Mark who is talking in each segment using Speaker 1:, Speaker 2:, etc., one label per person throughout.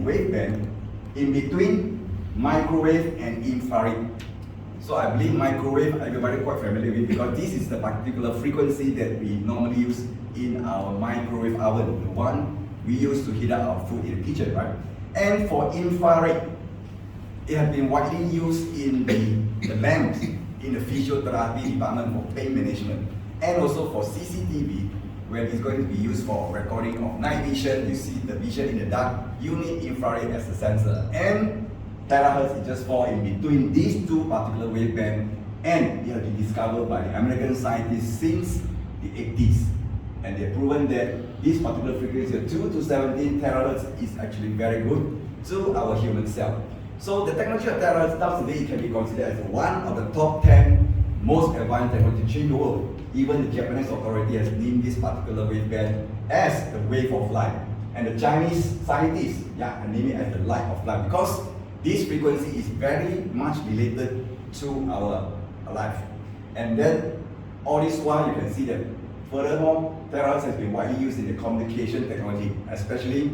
Speaker 1: waveband in between microwave and infrared. So I believe microwave everybody quite familiar with, because this is the particular frequency that we normally use in our microwave oven, the one we use to heat up our food in the kitchen, right? And for infrared, it has been widely used in the lamps in the physiotherapy department for pain management, and also for CCTV, when it's going to be used for recording of night vision. You see the vision in the dark, you need infrared as a sensor. And terahertz is just fall in between these two particular waveband, and it has been discovered by the American scientists since the 80s. And they've proven that this particular frequency of 2 to 17 terahertz is actually very good to our human cell. So the technology of terahertz now today can be considered as one of the top 10 most advanced technology in the world. Even the Japanese authority has named this particular waveband as the wave of light. And the Chinese scientists name it as the light of light, because this frequency is very much related to our life. And then all this while you can see that furthermore, terahertz has been widely used in the communication technology, especially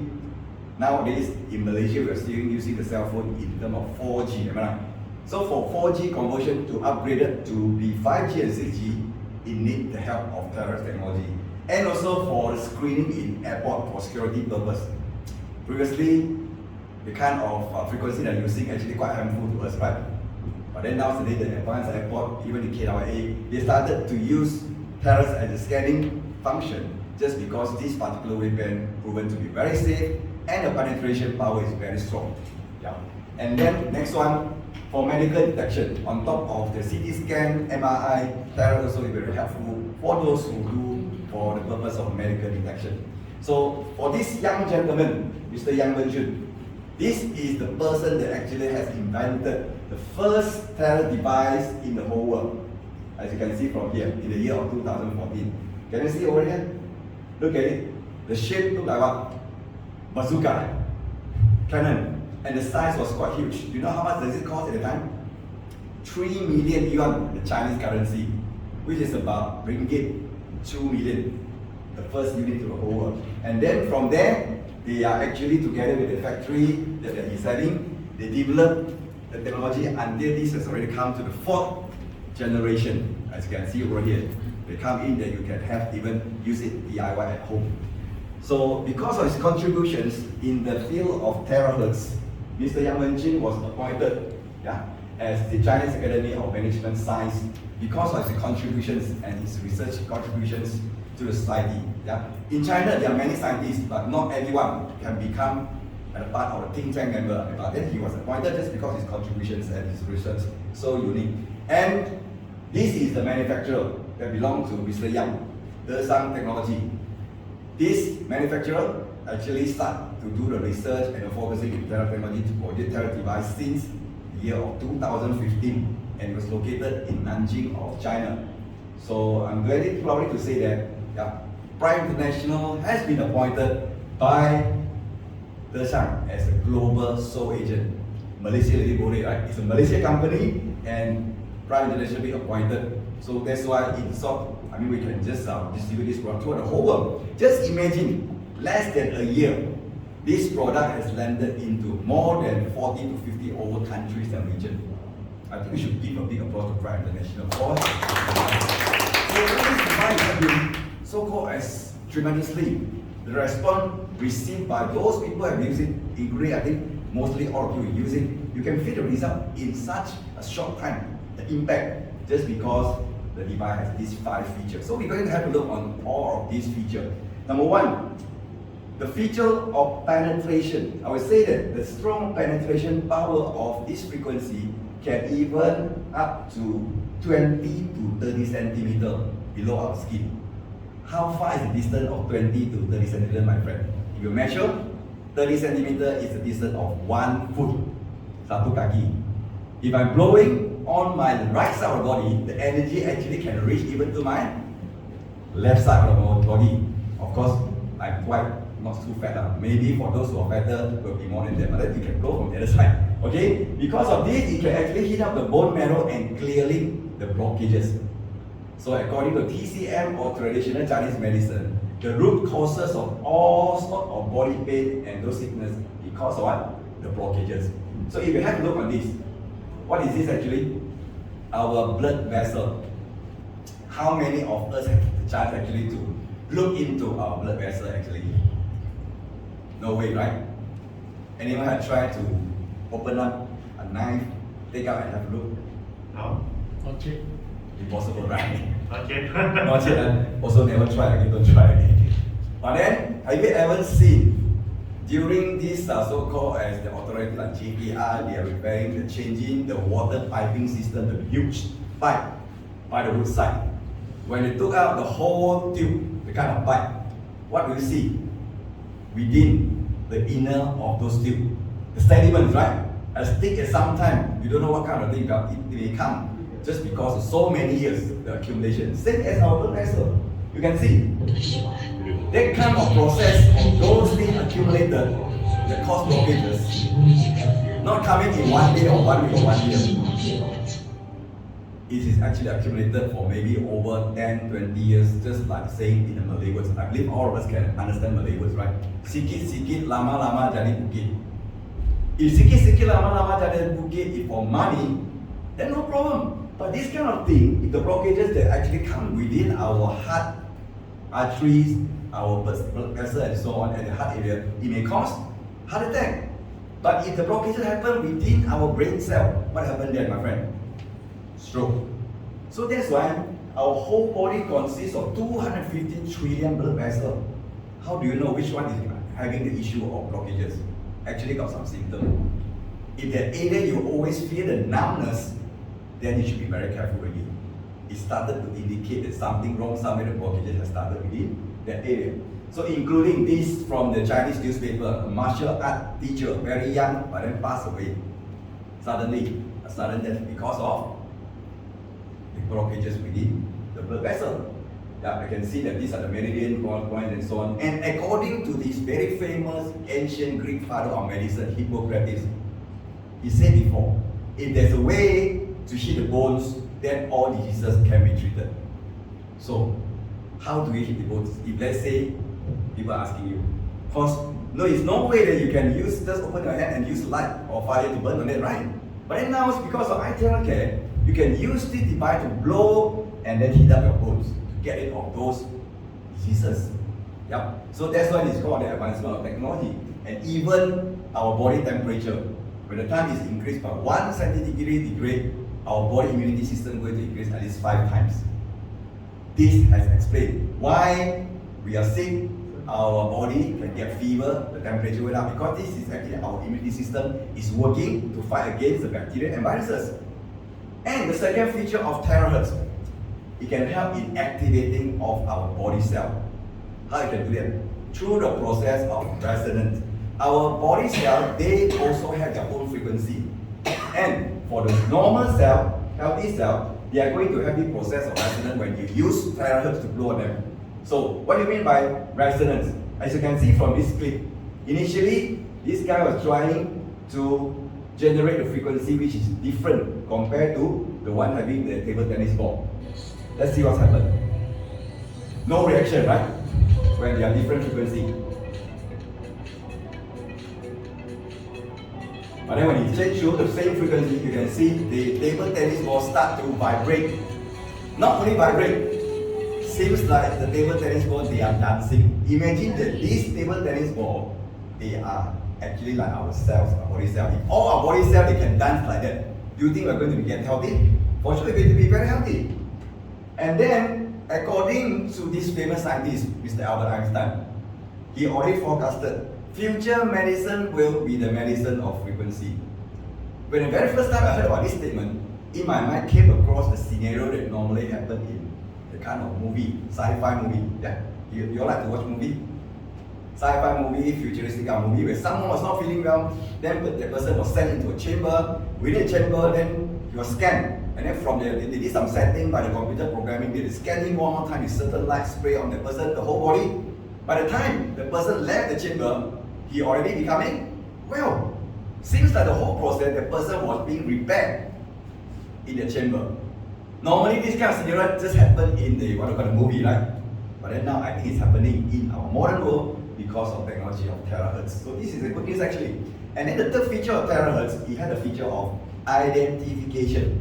Speaker 1: nowadays in Malaysia we are still using the cell phone in terms of 4G, am I right? So for 4G conversion to upgrade it to be 5G and 6G, it needs the help of terahertz technology. And also for screening in airport for security purpose. Previously, the kind of frequency they're using actually quite harmful to us, right? But then nowadays the advanced airport, even the KLIA, they started to use terahertz as a scanning function, just because this particular waveband proven to be very safe and the penetration power is very strong. Yeah. And then next one, for medical detection, on top of the CT scan, MRI, terahertz also is very helpful for those who do for the purpose of medical detection. So for this young gentleman, Mr. Yang Wenjun, this is the person that actually has invented the first terahertz device in the whole world. As you can see from here, in the year of 2014. Can you see over here? Look at it. The shape looked like what? Bazooka, cannon. And the size was quite huge. Do you know how much does it cost at the time? 3 million yuan, the Chinese currency, which is about ringgit 2 million, the first unit to the whole world. And then from there, they are actually together with the factory that they're selling, they developed the technology until this has already come to the 4th generation. As you can see over here, they come in that you can have even use it DIY at home. So because of his contributions in the field of terahertz, Mr. Yang Wenjun was appointed as the Chinese Academy of Management Science because of his contributions and his research contributions to the society. In China, there are many scientists, but not everyone can become a part of a think tank member. But then he was appointed just because of his contributions and his research so unique. And this is the manufacturer that belongs to Mr. Yang, Desang Technology. This manufacturer actually started to do the research and the focusing in terahertz technology to produce terahertz device since the year of 2015, and it was located in Nanjing of China. So I'm very proud to say that Prime International has been appointed by Desang as a global sole agent. Malaysia really boleh, right? It's a Malaysia company and Prime International be appointed. So that's why in short, we can just distribute this product throughout the whole world. Just imagine, less than a year, this product has landed into more than 40 to 50 over countries and regions. I think we should give a big applause to Prime International for it. So this device has been so-called as tremendously. The response received by those people who have used it, including I think mostly all of you use it, you can feel the result in such a short time, the impact, just because the device has these 5 features. So we're going to have a look on all of these features. Number 1, the feature of penetration. I would say that the strong penetration power of this frequency can even up to 20 to 30 centimeters below our skin. How far is the distance of 20 to 30 centimeters, my friend? If you measure, 30 centimeters is the distance of 1 foot, satu kaki. If I'm blowing on my right side of the body, the energy actually can reach even to my left side of the body. Of course, I'm quite not too fat. Maybe for those who are fatter, will be more than that, but then you can go from the other side. Okay? Because of this, it can actually heat up the bone marrow and clearing the blockages. So according to TCM or traditional Chinese medicine, the root causes of all sorts of body pain and those sickness, it because of what? The blockages. So if you have a look on this, what is this actually? Our blood vessel. How many of us have the chance actually to look into our blood vessel actually? No way, right? Anyone have tried to open up a knife, take out and have a look?
Speaker 2: No. Not yet.
Speaker 1: Impossible, right?
Speaker 2: Not yet.
Speaker 1: Not yet. Also never try again, don't try again. But then, have you ever seen during this so-called as the authority like JPR, they are repairing the changing the water piping system, the huge pipe by the roadside. When they took out the whole tube, the kind of pipe, what do you see? Within the inner of those tubes, the sediments, right? As thick as sometimes, you don't know what kind of thing it may come just because of so many years, the accumulation. Same as our blood vessel. You can see that kind of process of those things accumulated that cause blockages, not coming in 1 day or 1 week or 1 year. It is actually accumulated for maybe over 10, 20 years, just like saying in the Malay words. I believe all of us can understand Malay words, right? Sikit-sikit, lama-lama jadi bukit. If sikit-sikit, lama-lama jadi bukit, if for money, then no problem. But this kind of thing, if the blockages that actually come within our heart, arteries, our blood vessel and so on, and the heart area, it may cause heart attack. But if the blockages happen within our brain cell, what happened there, my friend? Stroke. So that's why our whole body consists of 250 trillion blood vessels. How do you know which one is having the issue of blockages? Actually got some symptoms. If that area you always feel the numbness, then you should be very careful already. It started to indicate that something wrong, somewhere the blockages has started within that area. So including this from the Chinese newspaper, a martial art teacher, very young, but then passed away. Suddenly, a sudden death because of the blockages within the blood vessel. Yeah, I can see that these are the meridian points and so on. And according to this very famous ancient Greek father of medicine, Hippocrates, he said before, if there's a way to hit the bones, then all diseases can be treated. So, how do we hit the bones? If let's say, people are asking you, because no, it's no way that you can use, just open your hand and use light or fire to burn on it, right? But then now, it's because of iTeracare, you can use this device to blow and then heat up your bones to get rid of those diseases. Yep. So that's why it's called the advancement of technology. And even our body temperature, when the time is increased by 1 centigrade, our body immunity system is going to increase at least 5 times. This has explained why we are sick, our body can get fever, the temperature went up, because this is actually our immunity system is working to fight against the bacteria and viruses. And the second feature of terahertz, it can help in activating of our body cell. How you can do that? Through the process of resonance. Our body cell, they also have their own frequency. And for the normal cell, healthy cell, they are going to have the process of resonance when you use terahertz to blow on them. So, what do you mean by resonance? As you can see from this clip, initially, this guy was trying to generate a frequency which is different compared to the one having the table tennis ball. Let's see what's happened. No reaction, right? When they are different frequency. But then when you change to the same frequency, you can see the table tennis ball start to vibrate. Not only vibrate, seems like the table tennis ball, they are dancing. Imagine that this table tennis ball, they are actually like our cells, our body cells. If all our body cells, they can dance like that, do you think we're going to get healthy? For sure, we're going to be very healthy. And then, according to this famous scientist, Mr. Albert Einstein, he already forecasted future medicine will be the medicine of frequency. When the very first time I heard about this statement, in my mind came across the scenario that normally happen in the kind of movie, sci-fi movie. Yeah, you all like to watch movie? Sci-fi movie, futuristic movie, where someone was not feeling well, then the person was sent into a chamber. Within the chamber, then he was scanned. And then from there, they did some setting by the computer programming, they scan him one more time with certain light spray on the person, the whole body. By the time the person left the chamber, he already becoming well. Seems like the whole process, the person was being repaired in the chamber. Normally, this kind of scenario just happened in the what you call the movie, right? But then now I think it's happening in our modern world because of technology of terahertz. So this is a good news actually. And then the third feature of terahertz, it had a feature of identification.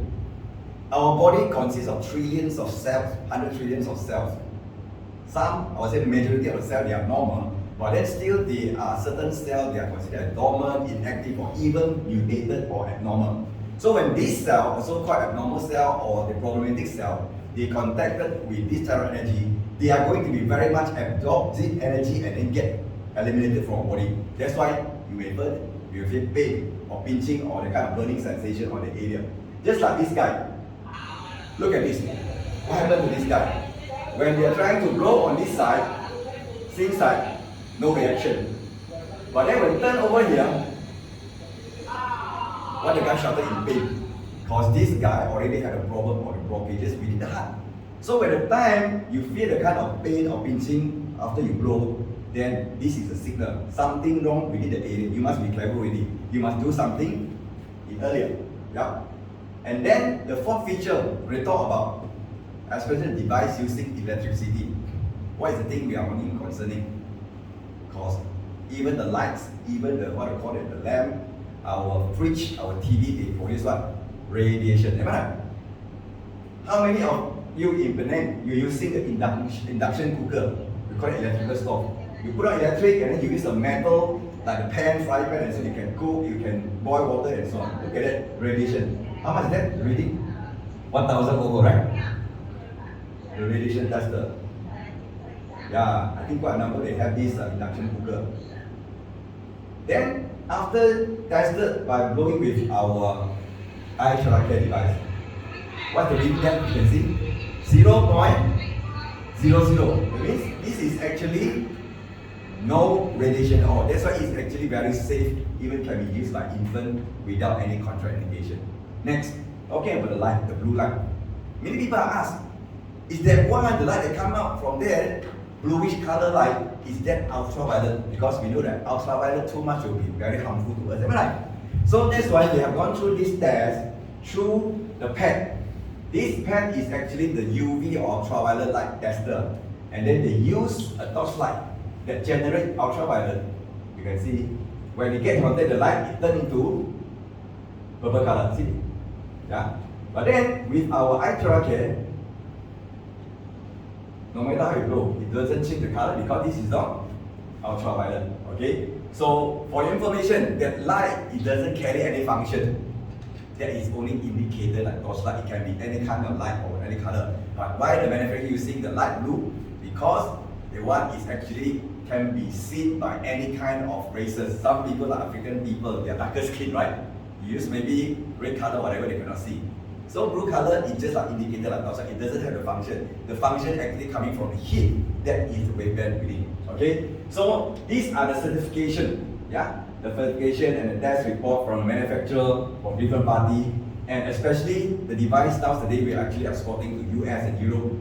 Speaker 1: Our body consists of trillions of cells, 100 trillions of cells. Some, I would say the majority of the cells, they are normal, but then still there are certain cells, they are considered dormant, inactive, or even mutated or abnormal. So when this cell, also called abnormal cell or the problematic cell, they contacted with this terahertz energy, they are going to be very much absorb this energy and then get eliminated from our body. That's why you may burn, you feel pain or pinching or the kind of burning sensation on the area. Just like this guy. Look at this. What happened to this guy? When they are trying to blow on this side, same side, no reaction. But then when turn over here, what the guy shouted in pain. Because this guy already had a problem or the blockages within the heart. So when the time you feel the kind of pain or pinching after you blow, then this is a signal. Something wrong within the area. You must be clever with it. You must do something earlier. Yeah? And then the fourth feature we talk about, especially the device using electricity. What is the thing we are only concerning? Because even the lights, even the what I call it, the lamp, our fridge, our TV, they produce what? Radiation. Am I right? How many of you in Penang, you're using the induction cooker? We call it electrical stove. You put on electric and then you use a metal like the pan, fry pan, and so you can cook, you can boil water and so on. Look at that radiation. How much is that reading? 1,000 over, right? The radiation tester. Yeah, I think quite a number they have this induction cooker. Then after tested by blowing with our iTeracare device, what's the reading that you can see? 0.00. That means this is actually no radiation at all. That's why it's actually very safe, even can be used by infant without any contraindication. Next, talking about the light, the blue light. Many people ask, is that one the light that come out from there, bluish color light, is that ultraviolet? Because we know that ultraviolet too much will be very harmful to us, am I right? So that's why we have gone through this test through the pad. This pad is actually the UV or ultraviolet light tester. And then they use a torchlight that generates ultraviolet. You can see, when it gets contact the light, it turns into purple color, see? Yeah. But then with our iTeracare, no matter how you blow, it doesn't change the color because this is not ultraviolet. Okay? So for your information, that light, it doesn't carry any function. That is only indicated like torchlight. It can be any kind of light or any color. But why the manufacturer using the light blue? Because the one is actually can be seen by any kind of races. Some people are African people, they are darker skin, right? You use maybe red color, whatever, they cannot see. So blue color is just like indicator like outside. It doesn't have the function. The function actually coming from the heat. That is the waveband reading. Okay. So these are the certification. Yeah. The certification and the test report from the manufacturer, from different party, and especially the device now today we are actually exporting to US and Europe.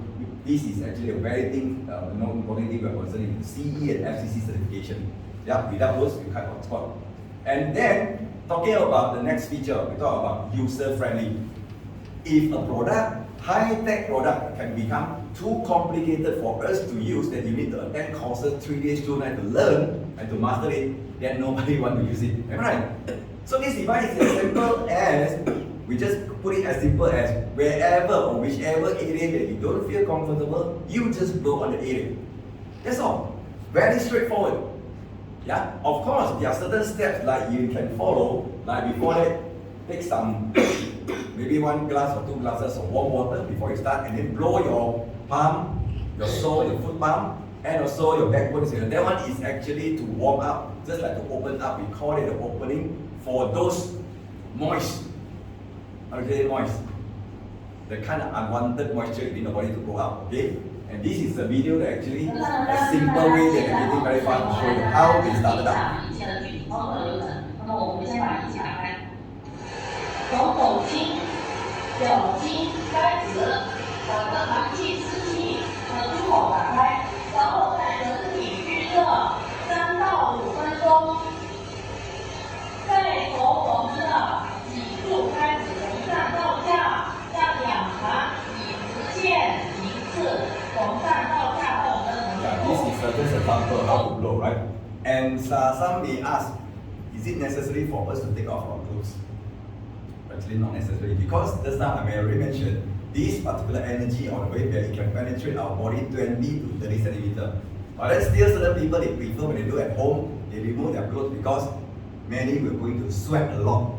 Speaker 1: This is actually a very important thing we are concerning with CE and FCC certification. Yeah. Without those, you can't export. And then talking about the next feature, we talk about user friendly. If a product, high-tech product, can become too complicated for us to use, that you need to attend courses 3 days, 2 nights to learn and to master it, then nobody want to use it. Am I right? So this device is as simple as, we just put it as simple as wherever or whichever area that you don't feel comfortable, you just blow on the area. That's all. Very straightforward. Yeah. Of course, there are certain steps like you can follow, like before that, take some, maybe 1 glass or 2 glasses of warm water before you start, and then blow your palm, your sole, your foot palm, and also your backbone. That one is actually to warm up, just like to open up. We call it the opening for those moist, okay, moist, the kind of unwanted moisture in the body to go out. Okay, and this is a video that actually a simple way that I did it very fast to show you how they started out.
Speaker 3: 从走心、表筋开始，把这寒气、湿气和出口打开，然后再整体预热3到5分钟，再从我们的脊柱开始从上到下，像2盘以直线一次从上到下到我们的。
Speaker 1: Yeah, this is just a sample how to blow, right? And some may ask, is is it necessary for us to take off our clothes? Actually not necessary, because just now I already mentioned, this particular energy on the wave, it can penetrate our body 20 to 30 centimeters. But then still certain people, they prefer when they do at home, they remove their clothes because many were going to sweat a lot,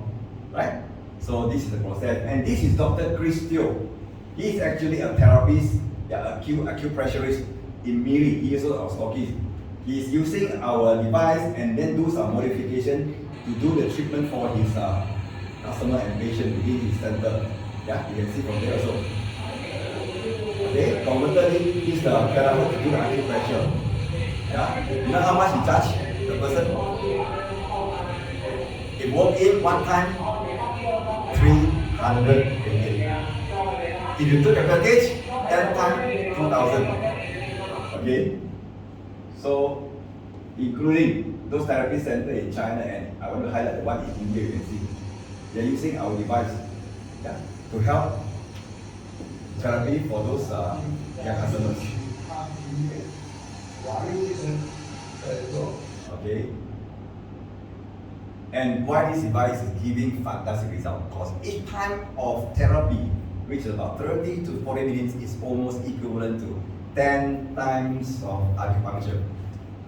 Speaker 1: right? So this is the process. And this is Dr. Chris Teo. He is actually a therapist, acupressurist in Miri. He is also our stockist. He is using our device and then do some modification to do the treatment for his customer and patient within his center. Yeah, you can see from there also. Okay, converted is the therapist to do the acupressure. Yeah, you know how much he charge the person? It walk in one time, 300 ringgit. If you took a package, 10 times, 2,000. Okay? So, including those therapy centers in China, and I want to highlight the one in India, you can see. They are using our device, yeah, to help therapy for those their customers. Okay? And why this device is giving fantastic results? Because each time of therapy, which is about 30 to 40 minutes, is almost equivalent to 10 times of acupuncture.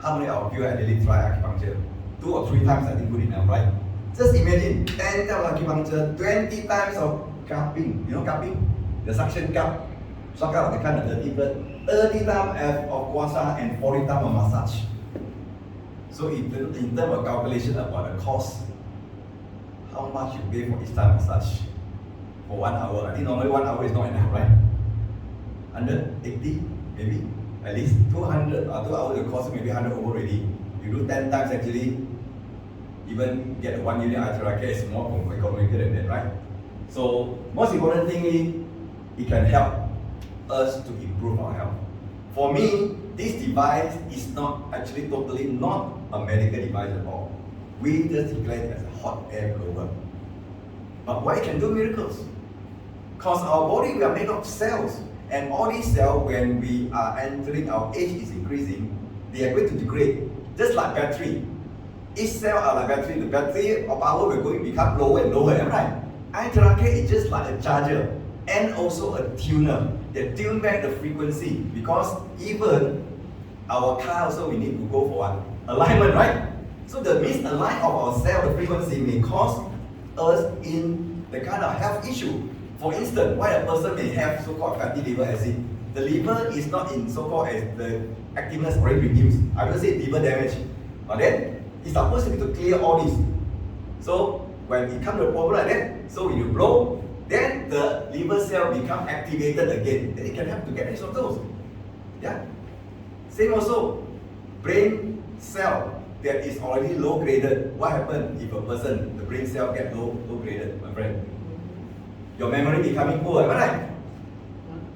Speaker 1: How many of you have really tried acupuncture? 2 or 3 times, I think, good enough, right? Just imagine 10 times of acupuncture, 20 times of cupping. You know cupping? The suction cup. Suck out the kind of dirty blood. 30 times of guasa and 40 times of massage. So in terms of calculation about the cost, how much you pay for each time massage? For 1 hour. I think normally 1 hour is not enough, right? 180 maybe, at least 200 2 hours will cost maybe 100 over already. You do 10 times actually, even get 1 unit iTeracare is more economical than that, right? So most important thing is it can help us to improve our health. For me, this device is not actually totally not a medical device at all. We just declare it as a hot air blower. But why it can do miracles? Because our body, we are made of cells. And all these cells, when we are entering, our age is increasing, they are going to degrade. Just like battery. Each cell are like battery. The battery of power will going to become lower and lower, right? iTeracare is just like a charger and also a tuner that tune back the frequency, because even our car also we need to go for what? Alignment, right? So the misalign of our cell, the frequency may cause us in the kind of health issue. For instance, why a person may have so-called fatty liver acid. The liver is not in so-called as the activeness already reduced. I don't say liver damage. But then it's supposed to be to clear all this. So when it comes to a problem like that, so when you blow, then the liver cell become activated again. Then it can help to get rid of those. Yeah. Same also, brain cell that is already low graded. What happens if a person, the brain cell get low graded, my friend? Your memory becoming poor, am I right?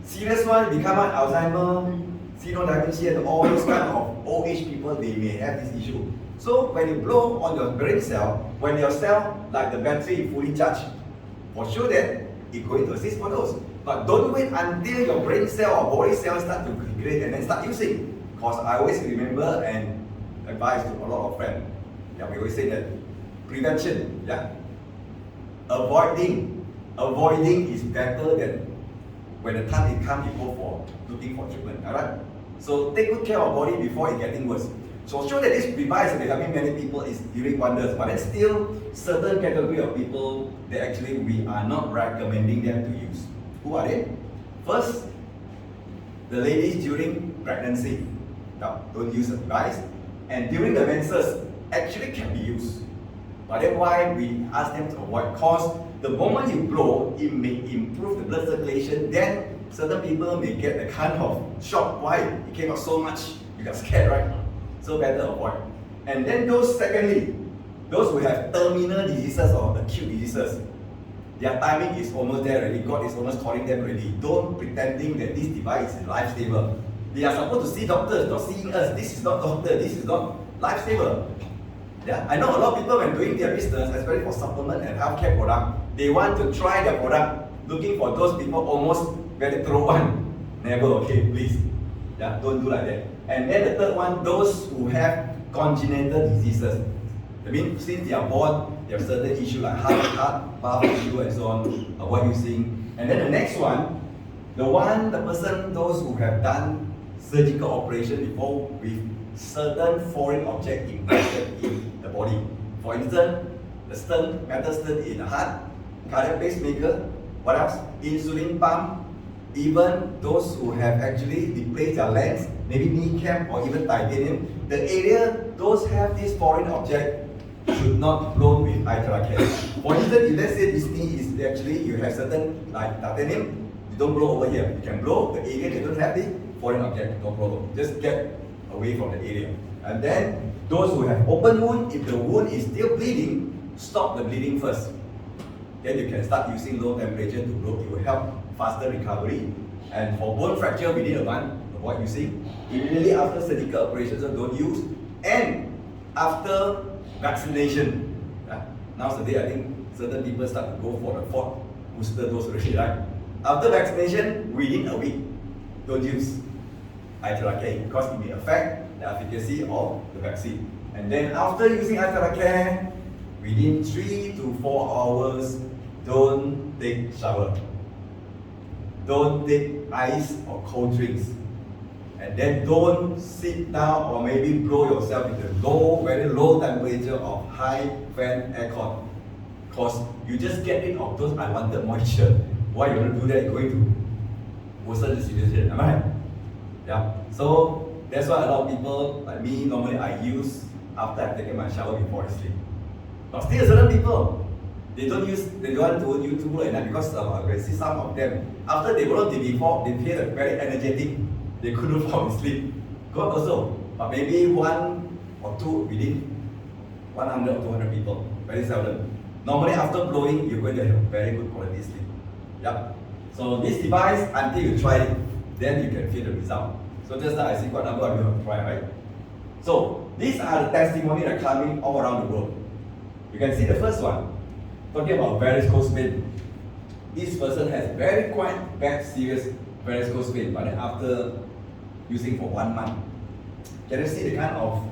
Speaker 1: Serious one become an Alzheimer, senile dementia, and all those kind of old age people, they may have this issue. So when you blow on your brain cell, when your cell, like the battery, fully charged, for sure that it's going to assist for those. But don't wait until your brain cell or body cell start to degrade and then start using. Because I always remember and advise to a lot of friends. Yeah, we always say that prevention, yeah. Avoiding is better than when the time it comes, you go for looking for treatment. Alright? So take good care of your body before it getting worse. So show that this device that helping many people is doing wonders, but then still certain category of people that actually we are not recommending them to use. Who are they? First, the ladies during pregnancy. Now, don't use the device. And during the menses, actually can be used. But then why we ask them to avoid? Because the moment you blow, it may improve the blood circulation, then certain people may get the kind of shock. Why? It came out so much, you got scared, right? So better avoid. And then secondly, those who have terminal diseases or acute diseases, their timing is almost there already. God is almost calling them already. Don't pretending that this device is lifesaver. They are supposed to see doctors, not seeing us. This is not doctor, this is not lifesaver. Yeah, I know a lot of people when doing their business, especially for supplement and healthcare product, they want to try the product, looking for those people almost very throw one. Never, okay, please. Yeah, don't do like that. And then the third one, those who have congenital diseases. I mean, since they are born, they have certain issue like heart valve issue and so on, avoid using. And then the next one, the person, those who have done surgical operation before with certain foreign object implanted in the body. For instance, the stent, metal stent in the heart, cardiac pacemaker, what else? Insulin pump, even those who have actually replaced their lens, maybe kneecap or even titanium, the area those have this foreign object should not blow with iTeracare. For instance, if let's say this knee is actually, you have certain like titanium, you don't blow over here. You can blow the area they don't have the foreign object, no problem. Just get away from the area. And then those who have open wound, if the wound is still bleeding, stop the bleeding first. Then you can start using low temperature to blow. It will help faster recovery. And for bone fracture within a month, avoid using. Immediately after surgical operations, don't use. And after vaccination. Nowadays, I think certain people start to go for the fourth booster dose already, right? After vaccination, within a week, don't use iTeracare because it may affect the efficacy of the vaccine. And then after using iTeracare, within 3 to 4 hours, don't take shower. Don't take ice or cold drinks. And then don't sit down or maybe blow yourself with the very low temperature of high fan aircon. Because you just get rid of those unwanted moisture. Why you want to do that? You're going to worsen the situation, am I right? Yeah. So that's why a lot of people like me, normally I use after I've taken my shower before I sleep. But still certain people, they don't want to use too at night because I can see some of them, after they blow before, they feel very energetic. They couldn't fall asleep. Good also, but maybe 1 or 2 within 100 or 200 people, very seldom. Normally after blowing, you're going to have very good quality sleep. Yep. So this device, until you try it, then you can feel the result. So just like I see what number of you have tried, right? So these are the testimonies that are coming all around the world. You can see the first one, talking about varicose vein. This person has very quite bad, serious varicose vein, but then after using for 1 month, can you see the kind of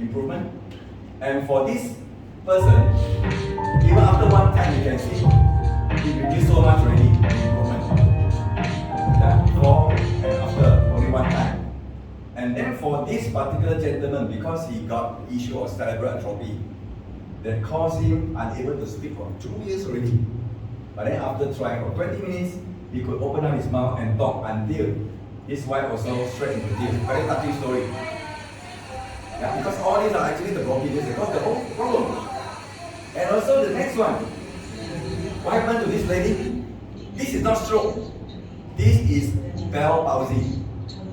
Speaker 1: improvement? And for this person, even after 1 time, you can see it reduced so much already, improvement. Yeah, before and after, only 1 time. And then for this particular gentleman, because he got issue of cerebral atrophy, that caused him unable to speak for 2 years already. But then after trying for 20 minutes, he could open up his mouth and talk until his wife also straight into tears. Very touching story. Yeah, because all these are actually the blockages that cause the whole problem. And also the next one. What happened to this lady? This is not stroke. This is bell palsy.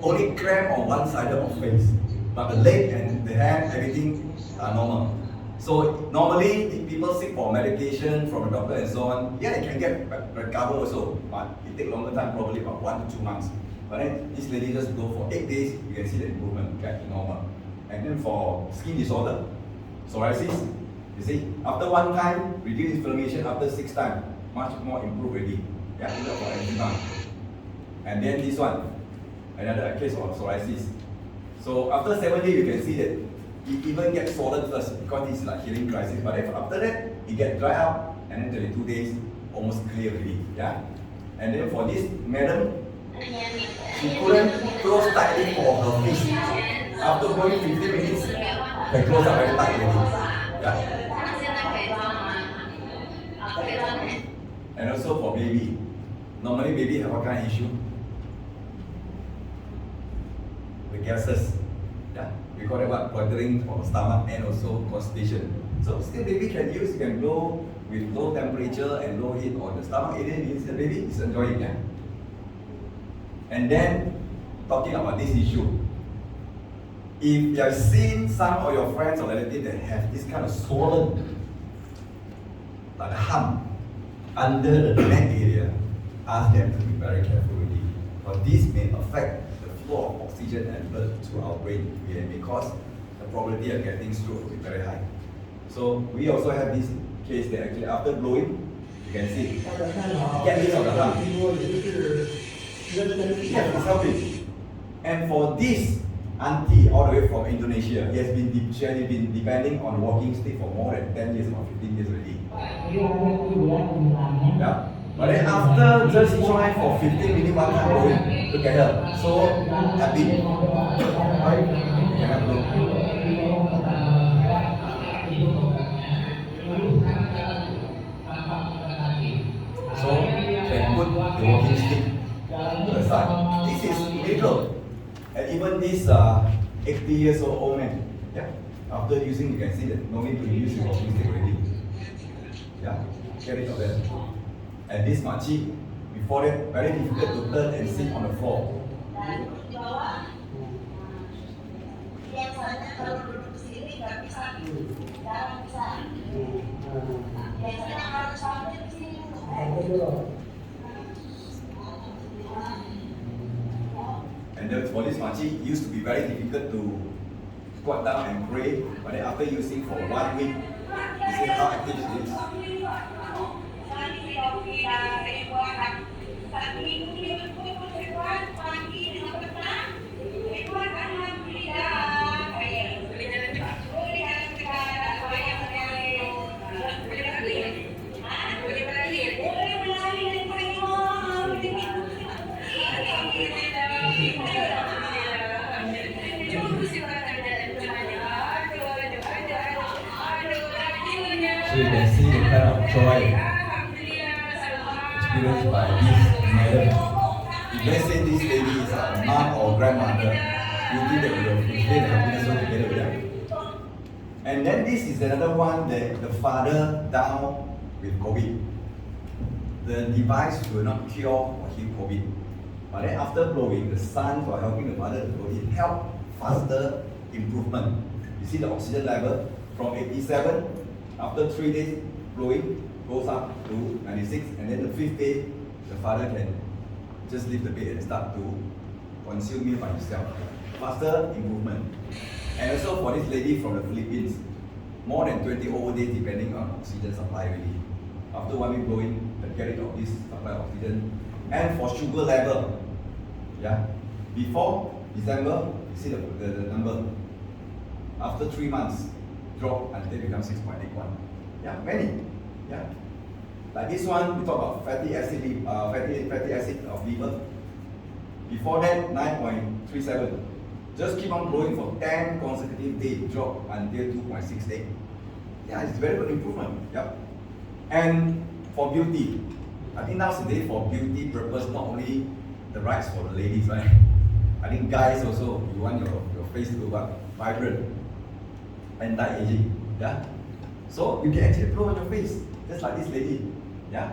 Speaker 1: Only cramp on one side of her face. But the leg and the hand, everything are normal. So normally, if people seek for medication from a doctor and so on, yeah, they can get recover also, but it takes longer time, probably about 1 to 2 months. But then this lady just go for 8 days, you can see the improvement back to normal. And then for skin disorder, psoriasis, you see, after 1 time, reduce inflammation, after 6 times, much more improved already. Yeah, even for eczema. And then this one, another case of psoriasis. So after 7 days, you can see that it even gets swollen first because it's like healing crisis. But then after that, it gets dry out, and then 22 days, almost clear already. Yeah. And then for this madam, she couldn't close tightly for her fist. After going 15 minutes, they close up very tight already. Yeah. And also for baby, normally baby have what kind of issue? The gases. Yeah. We call it what? Bloating for the stomach and also constipation. So still baby can use, can blow with low temperature and low heat on the stomach area, means the baby is enjoying it. And then talking about this issue, if you have seen some of your friends or relatives that have this kind of swollen, like a hump under the neck area, ask them to be very careful with it. But this may affect the flow of oxygen and blood to our brain, and because the probability of getting stroke will be very high. So we also have this case that actually after blowing, you can see, get rid of the hump. Yeah, it's helping. And for this, auntie all the way from Indonesia. She has been depending on walking stick for more than 10 years or 15 years already. Yeah. But then after just try for 15 minutes one time going, look at her, so happy. Right? You can have a look. So can put the walking stick to the side. This is miracle. And even this 80 years old man, yeah, after using, you can see that no need to use the walking stick already. Yeah, get it out there. And this makcik, before that, very difficult to turn and sit on the floor. And then for this makcik, used to be very difficult to squat down and pray, but then after using for 1 week, you see how active she is. So you can see the kind of joy experienced by this madam. If let's say this lady is a mom or grandmother, you think that we will feel the happiness all together with them. And then this is another one that the father down with COVID. The device will not cure or heal COVID. But then after blowing, the son for helping the mother to blow, it helped faster improvement. You see the oxygen level from 87, after 3 days blowing, goes up to 96, and then the 5th day, the father can just leave the bed and start to consume meal by himself. Faster improvement. And also for this lady from the Philippines, more than 20 over days depending on oxygen supply already. After 1 week blowing, the get rid of this supply of oxygen. And for sugar level, yeah, before December, you see the number. After 3 months, drop until it becomes 6.81. Yeah, many. Yeah. Like this one, we talk about fatty acid of liver. Before that, 9.37. Just keep on blowing for 10 consecutive days, drop until 2.68. Yeah, it's very good improvement. Yeah. And for beauty, I think nowadays for beauty purpose, not only the rights for the ladies, right? I think guys also, you want your face to look vibrant, anti-aging. Yeah. So you can actually blow on your face, just like this lady. Yeah.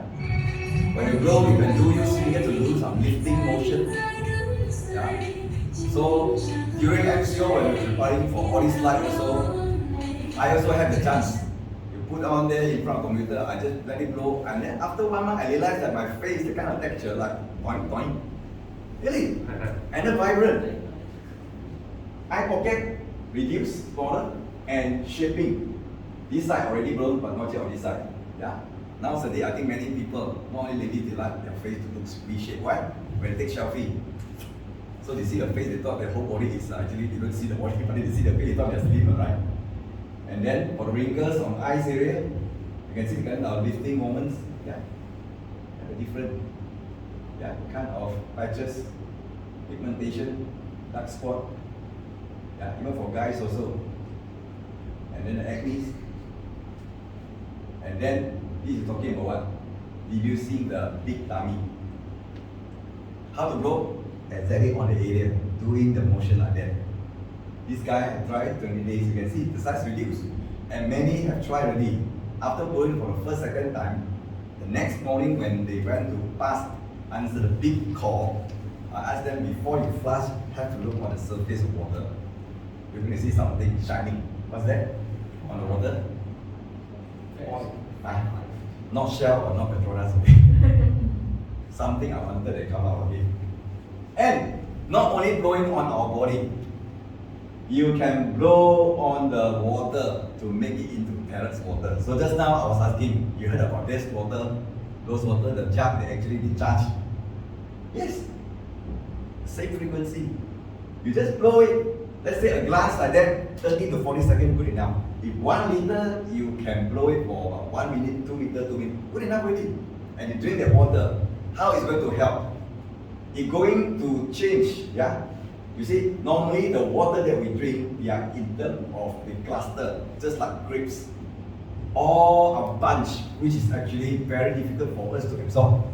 Speaker 1: When you blow, you can use finger to do some lifting motion. Yeah. So during MCO, when we're preparing for all these slides also, I also have the chance. You put on there in front of the computer, I just let it blow, and then after 1 month, I realized that my face, the kind of texture, like boing boing. Really? And then vibrant. Eye pocket reduced, smaller, and shaping. This side already blown, but not yet on this side. Yeah. Nowadays, I think many people, not only ladies, they like their face to look V-shaped. Why? When they take selfie. So they see the face, they thought their whole body is actually, they don't see the body, but they see the face, they thought they're slimmer, right? And then for the wrinkles on eyes area, you can see kind of lifting moments. Yeah. And the different kind of patches, pigmentation, dark spot. Yeah, even for guys also. And then the acne. And then this is talking about what? Reducing the big tummy. How to blow? Exactly on the area, doing the motion like that. This guy had tried 20 days, you can see the size reduced. And many have tried already. After blowing for the first, second time, the next morning when they went to pass, answer the big call, I asked them, before you flush, have to look on the surface of water. You're going to see something shining. What's that? On the water? Not Shell or not Petronas. Something I wanted to come out of it. And not only blowing on our body, you can blow on the water to make it into parrot's water. So just now I was asking, you heard about this water, those water, the jug, they actually discharge. Yes, same frequency. You just blow it, let's say a glass like that, 30 to 40 seconds, good enough. If 1 liter, you can blow it for about 1 minute, 2 minutes, 2 minutes, good enough already. And you drink that water, how is it going to help? It's going to change, yeah? You see, normally the water that we drink, they are in terms of the cluster, just like grapes, or a bunch, which is actually very difficult for us to absorb.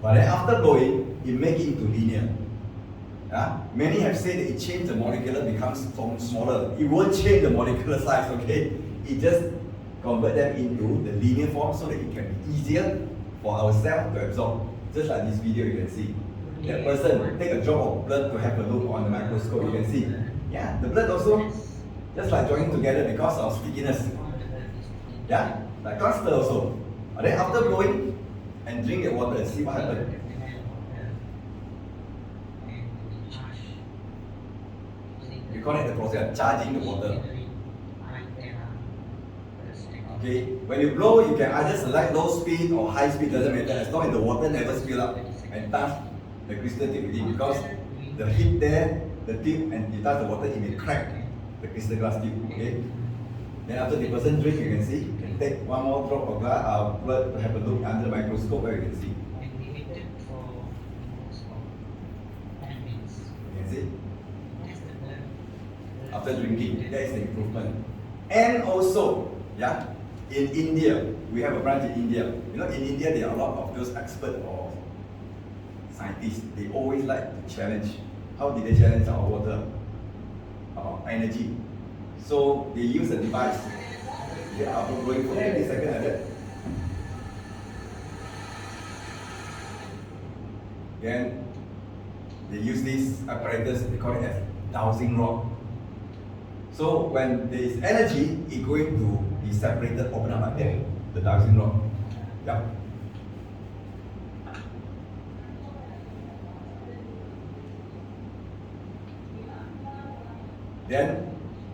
Speaker 1: But then after blowing, it makes it into linear. Yeah? Many have said that it changed the molecular, becomes smaller. It won't change the molecular size, okay? It just convert them into the linear form so that it can be easier for our cell to absorb. Just like this video you can see. That person take a drop of blood to have a look on the microscope, you can see. Yeah, the blood also just like joining together because of stickiness. Yeah, like cluster also. And then after blowing and drink the water and see what happens. We call it the process of charging the water. Okay, when you blow, you can either select low speed or high speed, doesn't matter, as long as the water never spill up and touch the crystal tip within, because the heat there, the tip, and you touch the water, it may crack the crystal glass tip. Okay. Then after the person drink, you can see, you can take one more drop of blood to have a look under the microscope where you can see. You can see. After drinking, that is the improvement. And also, yeah, in India, we have a branch in India. You know, in India, there are a lot of those experts or scientists. They always like to challenge. How did they challenge our water? About energy. So they use a device. They are going for 30 seconds like that. Then they use this apparatus, they call it as dowsing rod. So when there is energy, it's going to be separated, open up like that, the dowsing rod. Yeah. Then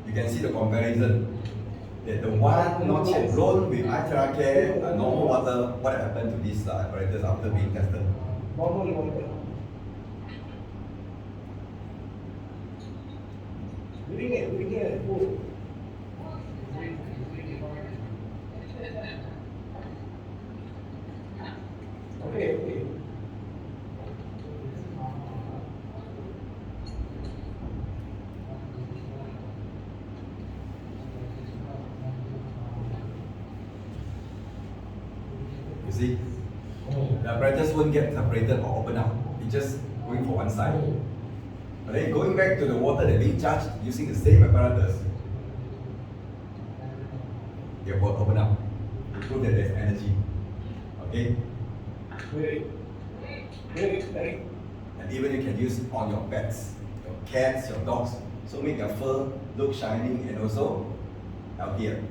Speaker 1: you can see the comparison. That the one not yet blown with iTeracare, normal water, what happened to this apparatus after being tested?
Speaker 2: Normal water. Bring it, go. Okay.
Speaker 1: You see, the apparatus won't get separated or open up. It's just going for one side. But then going back to the water that being charged using the same apparatus, it will open up to prove that there's energy. Okay?
Speaker 2: Very.
Speaker 1: And even you can use it on your pets, your cats, your dogs. So make your fur look shining and also healthier.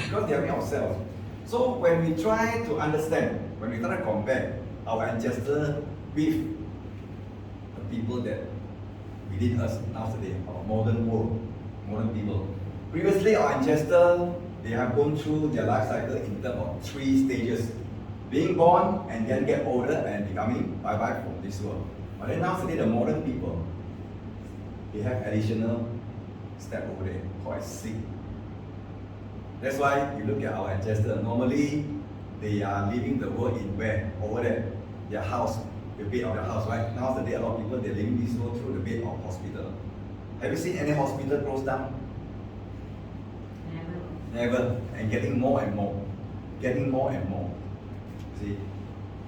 Speaker 1: Because they are ourselves. So when we try to understand, when we try to compare our ancestors with the people that within us nowadays, our modern world, modern people. Previously, our ancestors, they have gone through their life cycle in terms of 3 stages. Being born and then get older and becoming bye-bye from this world. But then nowadays, the modern people, they have additional step over there called sick. That's why you look at our ancestors. Normally, they are leaving the world in where? Over there. Their house, the bed of their house, right? Nowadays, a lot of people, they're leaving this world through the bed of hospital. Have you seen any hospital closed down? Never. And getting more and more. Getting more and more. See?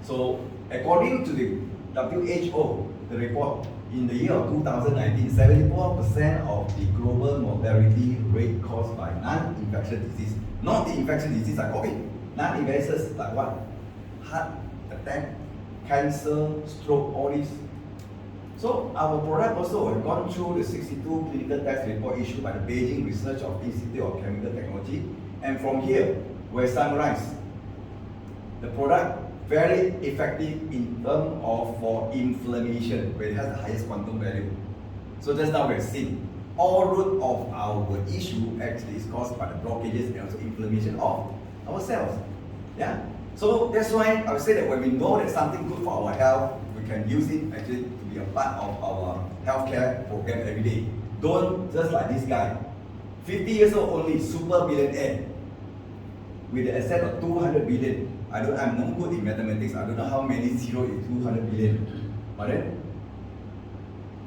Speaker 1: So, according to the WHO, the report, in the year of 2019, 74% of the global mortality rate caused by non-infectious disease. Not the infectious disease like COVID. Non-infectious like what? Heart attack, cancer, stroke, all this. So our product also have gone through the 62 clinical test report issued by the Beijing Research of Institute of Chemical Technology. And from here, we summarize the product very effective in terms of for inflammation, where it has the highest quantum value. So just now we have seen, all root of our issue actually is caused by the blockages and also inflammation of our cells. Yeah. So that's why I would say that when we know that something good for our health, we can use it actually to be a part of our healthcare program every day. Don't just like this guy, 50 years old only, super billionaire, with the asset of 200 billion. I'm not good in mathematics. I don't know how many zero is 200 billion. But then,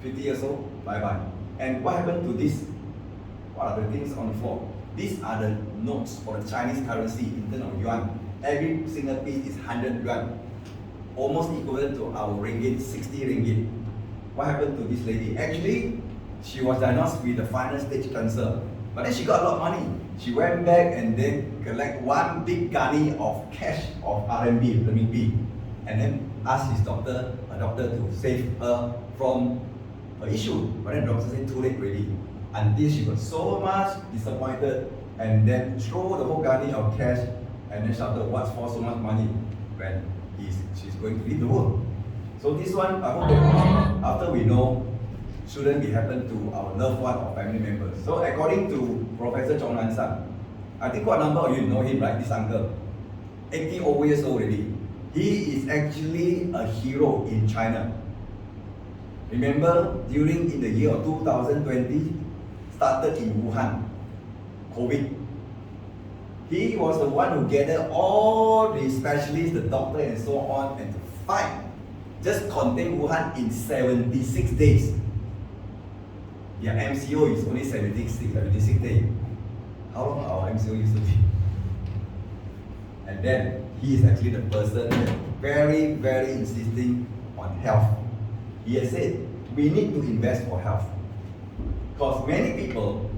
Speaker 1: 50 years old, bye-bye. And what happened to this? What are the things on the floor? These are the notes for the Chinese currency in terms of yuan. Every single piece is 100 yuan. Almost equivalent to our ringgit, 60 ringgit. What happened to this lady? Actually, she was diagnosed with the final stage cancer. But then she got a lot of money. She went back and then collect one big gunny of cash of RMB, and then asked her doctor to save her from her issue. But then the doctor said too late already. Until she got so much disappointed and then throw the whole gunny of cash and then shouted, "What's for so much money?" when she's going to leave the world. So this one, I hope that after we know, shouldn't be happen to our loved one or family members. So according to Professor Chong Lan San, I think what number of you know him, right? This uncle, 80 over years old already. He is actually a hero in China. Remember, in the year of 2020, started in Wuhan, COVID. He was the one who gathered all the specialists, the doctor and so on, and to fight, just contain Wuhan in 76 days. Their MCO is only 76 days. How long our MCO used to be? And then he is actually the person very, very insisting on health. He has said, we need to invest for health. Because many people,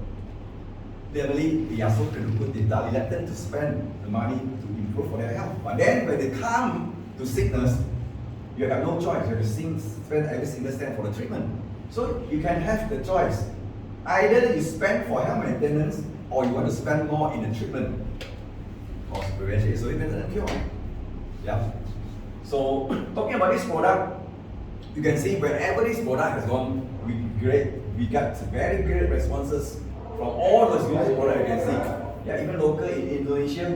Speaker 1: they believe they are so good, they are elected to spend the money to improve for their health. But then when they come to sickness, you have no choice. You have to spend every single cent for the treatment. So you can have the choice. Either you spend for health maintenance or you want to spend more in the treatment. Because prevention is so better than cure. Yeah. So talking about this product, you can see wherever this product has gone, we got very great responses from all those users products you can see. Yeah, even local in Indonesia.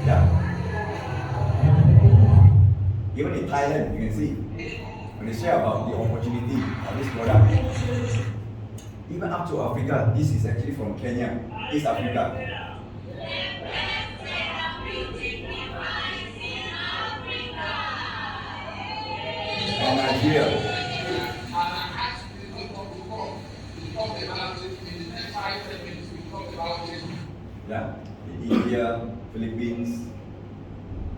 Speaker 1: Yeah. Even in Thailand, you can see when they share about the opportunity of this product. Even up to Africa, this is actually from Kenya, East Africa. And Nigeria. Yeah, in India, Philippines,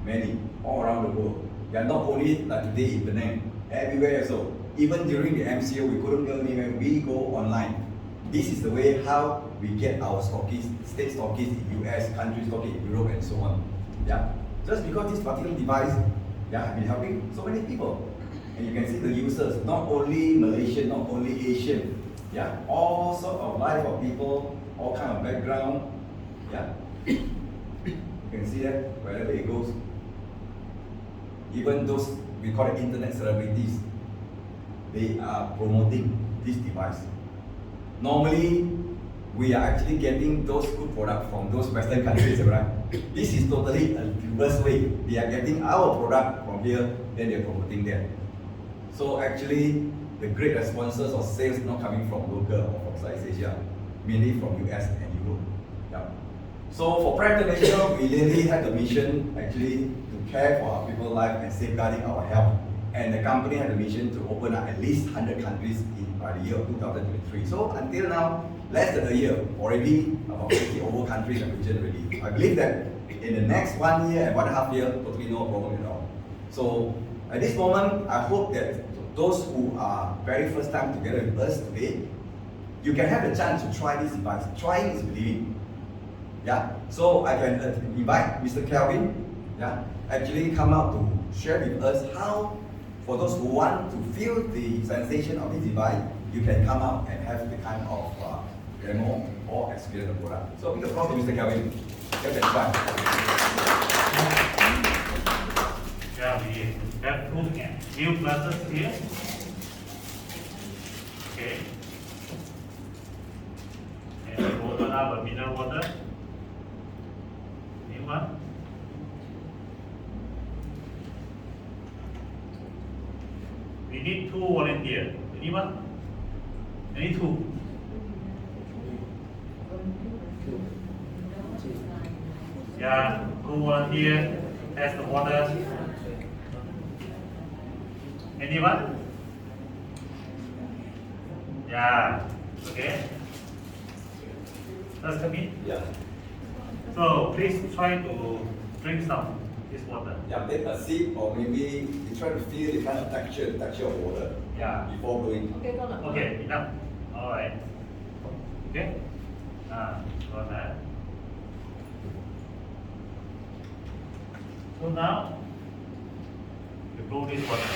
Speaker 1: many, all around the world. They are not only like today in Penang, everywhere also. Even during the MCO, we couldn't go anywhere, we go online. This is the way how we get our stockists, state stockists in US, country stockists in Europe and so on. Yeah, just because this particular device, yeah, have been helping so many people. And you can see the users, not only Malaysian, not only Asian, yeah, all sort of life of people, all kind of background, yeah. You can see that wherever it goes. Even those, we call it internet celebrities, they are promoting this device. Normally, we are actually getting those good products from those Western countries, right? This is totally a reverse way. They are getting our product from here, then they are promoting there. So actually, the great responses or sales not coming from local or from Southeast Asia, mainly from US and Europe. Yeah. So for Prime International, we really had the mission actually to care for our people's life and safeguarding our health. And the company had the mission to open up at least 100 countries by the year of 2023. So until now, less than a year, already about 50 over countries and regions already. I believe that in the next 1 year and 1.5 years, totally no problem at all. So at this moment, I hope that those who are very first time together with us today, you can have the chance to try this device. Trying is believing. Yeah. So I can invite Mr. Kelvin, yeah, actually come out to share with us how, for those who want to feel the sensation of this device, you can come out and have the kind of demo or experience the product. So big applause to Mr. Kelvin.
Speaker 4: Yeah, we have two new glasses here. Okay. And we open up a mineral water. New one. need 2 volunteers. Anyone? Any 2? Yeah, 2 volunteers. Test the water. Anyone? Yeah. Okay. Let's come in.
Speaker 1: Yeah.
Speaker 4: So please try to drink some this water.
Speaker 1: Yeah, take a sip or maybe you try to feel the kind of texture of water
Speaker 4: Yeah.
Speaker 1: before blowing.
Speaker 4: Okay, enough. All right. Okay. Got that. So now you blow this water.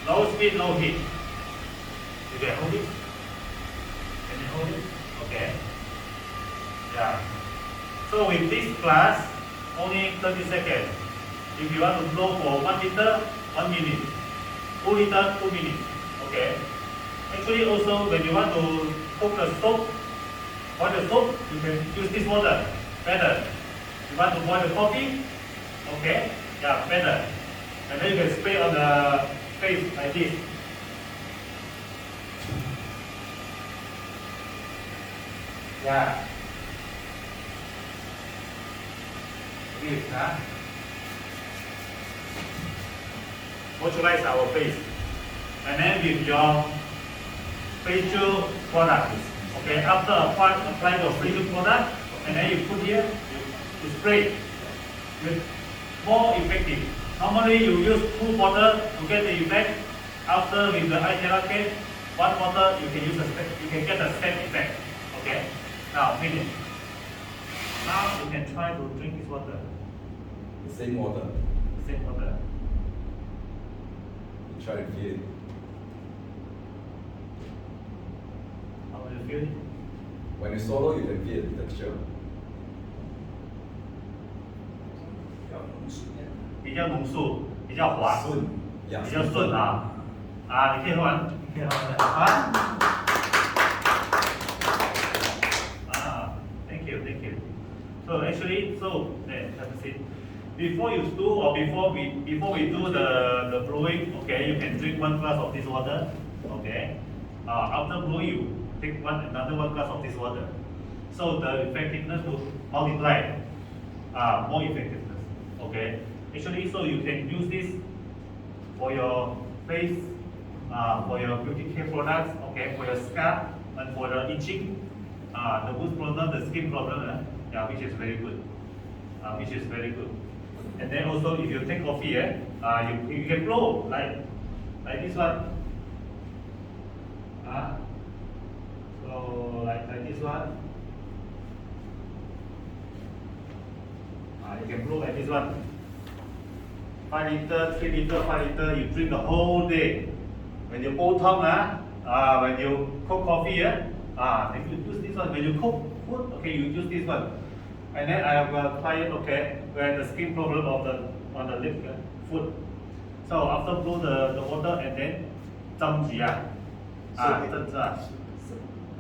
Speaker 4: Low speed, low heat. You can hold it. Can you hold it? Okay. Yeah. So with this glass, only 30 seconds. If you want to blow for 1 liter, 1 minute. 2 liter, 2 minutes. Okay. Actually, also when you want to cook the soup, boil the soup, you can use this water. Better. You want to boil the coffee? Okay. Yeah, better. And then you can spray on the face like this. Yeah. This, moisturize our face. And then with your facial product. Okay, after apply the facial product, and then you put here, you spray with more effective. Normally you use 2 bottles to get the effect. After with the iTeracare, 1 bottle you can get the same effect. Okay. Now finish. Now you can try to drink this water.
Speaker 1: The same water.
Speaker 4: Same water.
Speaker 1: You try to feel it.
Speaker 4: How do you feel it?
Speaker 1: When you swallow, you can feel the texture.
Speaker 4: 比较浓缩，比较滑，
Speaker 1: 顺，
Speaker 4: 比较顺啊！你可以喝完，你可以喝完啊！Thank you, thank you. So actually, have a seat. Before you do or before we do the blowing, okay, you can drink 1 glass of this water, okay. After blowing, you take another 1 glass of this water. So the effectiveness will multiply, more effectiveness, okay. Actually, so you can use this for your face, for your beauty care products, okay, for your scalp and for the itching, the wound problem, the skin problem, yeah, which is very good, And then also, if you take coffee, you can blow like this one, so like this one, you can blow like this one. 5 liter, 3 liter, 5 liter, you drink the whole day. When you boil tongue, when you cook coffee, then you use this one. When you cook food, okay, you use this one. And then I have a client, okay, where the skin problem on the lip, foot. So after blow the water and then 蒸几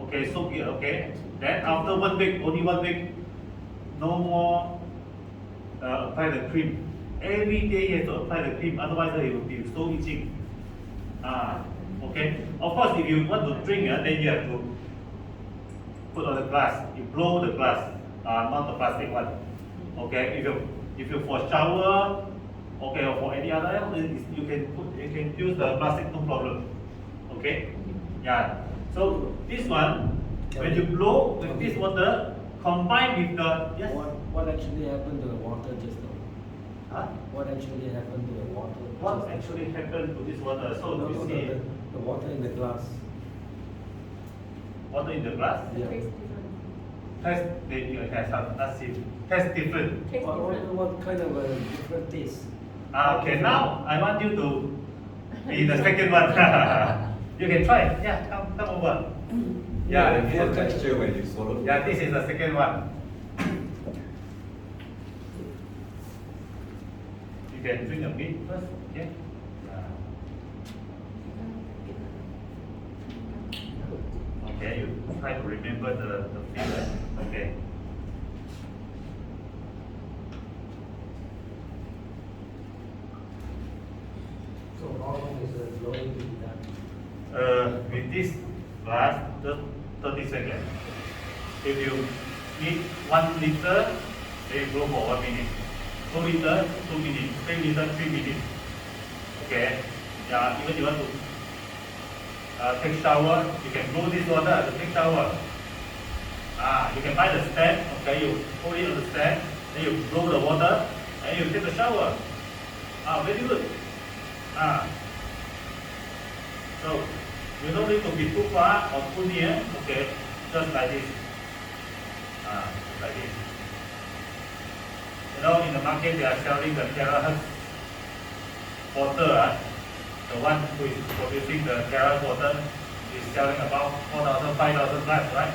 Speaker 4: okay, soak it, okay. Then after 1 week, only 1 week, no more apply the cream. Every day you have to apply the cream, otherwise it will be so itching. Okay. Of course, if you want to drink, then you have to put on the glass. You blow the glass, not the plastic one. Okay. If you for shower, okay, or for any other, you can use the plastic, no problem. Okay. Yeah. So this one, when you blow with this water, combine with the yes.
Speaker 5: What actually happened to the water just now? What actually happened to the water?
Speaker 4: What actually happened to this water? So you see
Speaker 5: the water in the glass.
Speaker 4: Water in the glass?
Speaker 5: Yeah.
Speaker 4: Taste Taste different.
Speaker 5: What kind of a different taste?
Speaker 4: Okay, now I want you to be the second one. You can try. Yeah, come over.
Speaker 1: Yeah, you feel the texture when you swallow.
Speaker 4: Yeah, this is the second one. You can drink a bit first, okay? Okay, you try to remember the flavor. Okay.
Speaker 5: blowing to be done?
Speaker 4: With this glass, just 30 seconds. If you need 1 liter, then you blow for 1 minute. 2 liter, 2 minutes. 3 liter, 3 minutes. Okay. Yeah, even you want to take shower, you can blow this water to take shower. You can buy the stand, okay, you put it on the stand, then you blow the water, and you take the shower. Very good. So, you don't need to be too far or too near, okay, just like this. Like this. You know, in the market they are selling the terahertz water. The one who is producing the terahertz water is selling about 4,000, 5,000 plus, right?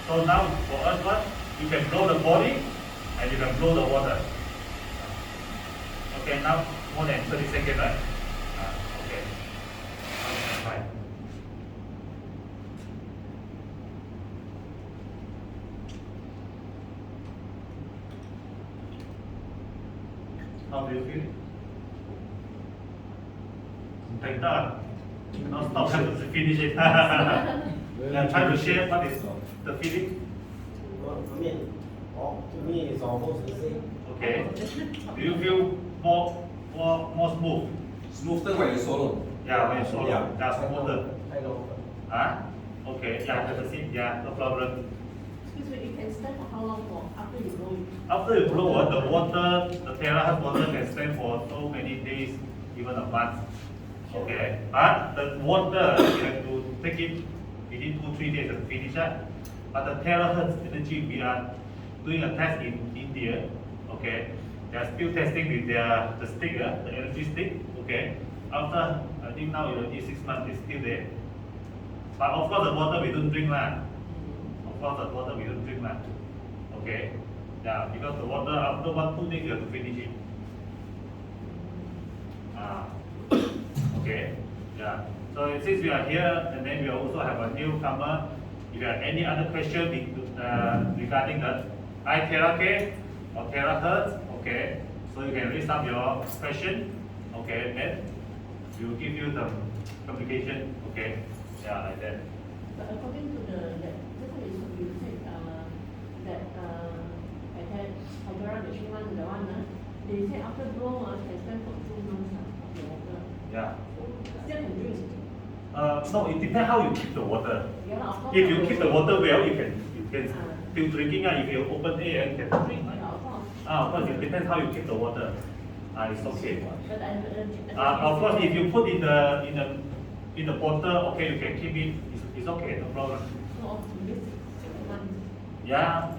Speaker 4: So now for us, what? You can blow the body and you can blow the water. Okay, now more than 30 seconds, right? Okay. Fine. How do you feel? Like that. Not stop, have to finish it. And try to share what is the feeling.
Speaker 5: To me, it's almost the same.
Speaker 4: Okay. Do you feel more smooth?
Speaker 1: Smoother when you solo.
Speaker 4: Yeah, when you solo.
Speaker 1: Yeah.
Speaker 4: Yeah, smoother.
Speaker 5: Kind of.
Speaker 4: Okay. Yeah, that's the same. Yeah, no problem.
Speaker 6: Excuse me, it can stand for how long for after you blow it?
Speaker 4: After you blow, the water, the terahertz water can stand for so many days, even a month. Okay. But the water, you have to take it within 2-3 days and finish it. But the terahertz energy, we are doing a test in India. Okay. They are still testing with the stick, the energy stick. Okay. After, I think now already 6 months, it's still there. But of course, the water we don't drink lah. Of course, the water we don't drink lah. Okay. Yeah, because the water after 1-2 days you have to finish it. Okay. Yeah. So since we are here, and then we also have a newcomer. If you have any other question regarding the iTeracare or terahertz, okay, so you can raise up your question, okay, then we will give you the communication, okay, yeah, like that.
Speaker 6: But according to just now you said that iTeracare machine one, the one, they say after blow can stand for 2 months of the water.
Speaker 4: Yeah.
Speaker 6: Still can drink.
Speaker 4: No, it depends how you keep the water.
Speaker 6: Yeah, of course.
Speaker 4: If you keep the water well, you can still drinking. If you open air, you can drink.
Speaker 6: Yeah, of course.
Speaker 4: Of course, it depends how you keep the water. It's okay.
Speaker 6: But
Speaker 4: Of course, if you put in the bottle, okay, you can keep it. It's okay, no problem.
Speaker 6: So to this 6 months,
Speaker 4: Yeah,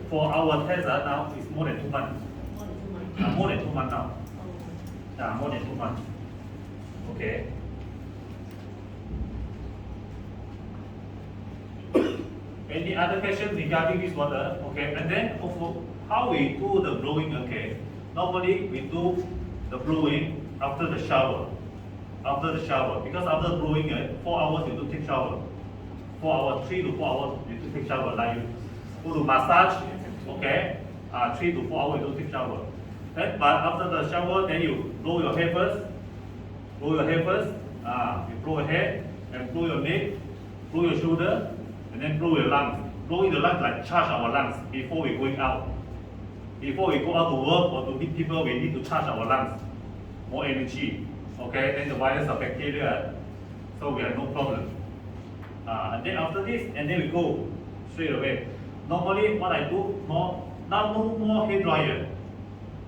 Speaker 4: for our test now, it's more than 2 months.
Speaker 6: more than 2 months.
Speaker 4: More than 2 months now.
Speaker 6: Oh.
Speaker 4: Yeah, more than 2 months. Okay. Any other questions regarding this water? Okay, and then also how we do the blowing, okay. Normally we do the blowing after the shower. After the shower. Because after blowing 4 hours you do take shower. 4 hours, 3 to 4 hours you do take shower. Like you go to massage, okay. 3 to 4 hours you do take shower. Then but after the shower then you blow your hair first. Blow your hair first. You blow your head and blow your neck, blow your shoulder, and then blow your lungs. Blowing the lungs like charge our lungs before we going out. Before we go out to work or to meet people, we need to charge our lungs. More energy. Okay, then the virus or bacteria, so we have no problem. And then after this, and then we go straight away. Normally what I do, now no more hair dryer.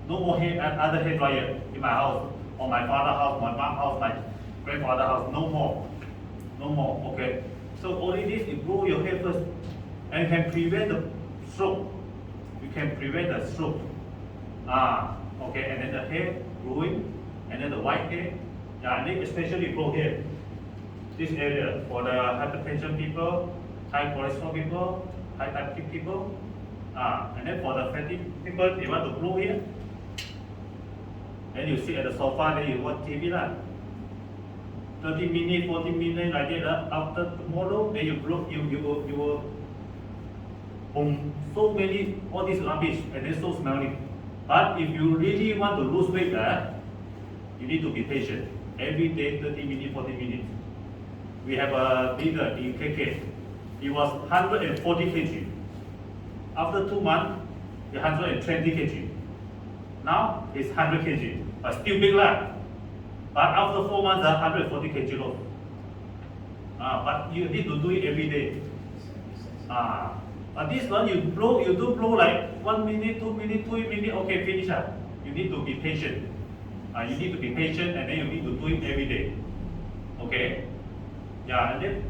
Speaker 4: No more other hair dryer in my house, or my father's house, my mom's house, my grandfather's house, no more. No more, okay. So only this, you blow your hair first, and you can prevent the stroke. You can prevent the stroke. Okay, and then the hair growing, and then the white hair, yeah, and then especially blow here. This area for the hypertension people, high cholesterol people, high diabetic people, and then for the fatty people, they want to blow here. Then you sit at the sofa, then you watch TV lah. 30 minutes, 40 minutes like that. After tomorrow, then you blow, you will so many all this rubbish and then so smelly. But if you really want to lose weight, you need to be patient. every day 30 minutes, 40 minutes. We have a leader in KK. He was 140 kg. After 2 months, he's 120 kg. Now he's 100 kg, but still big lah. But after 4 months, 140 kg low. But you need to do it every day. But this one you do blow like 1 minute, 2 minutes, 2 minutes, okay, finish up. You need to be patient. You need to be patient, and then you need to do it every day. Okay? Yeah, and then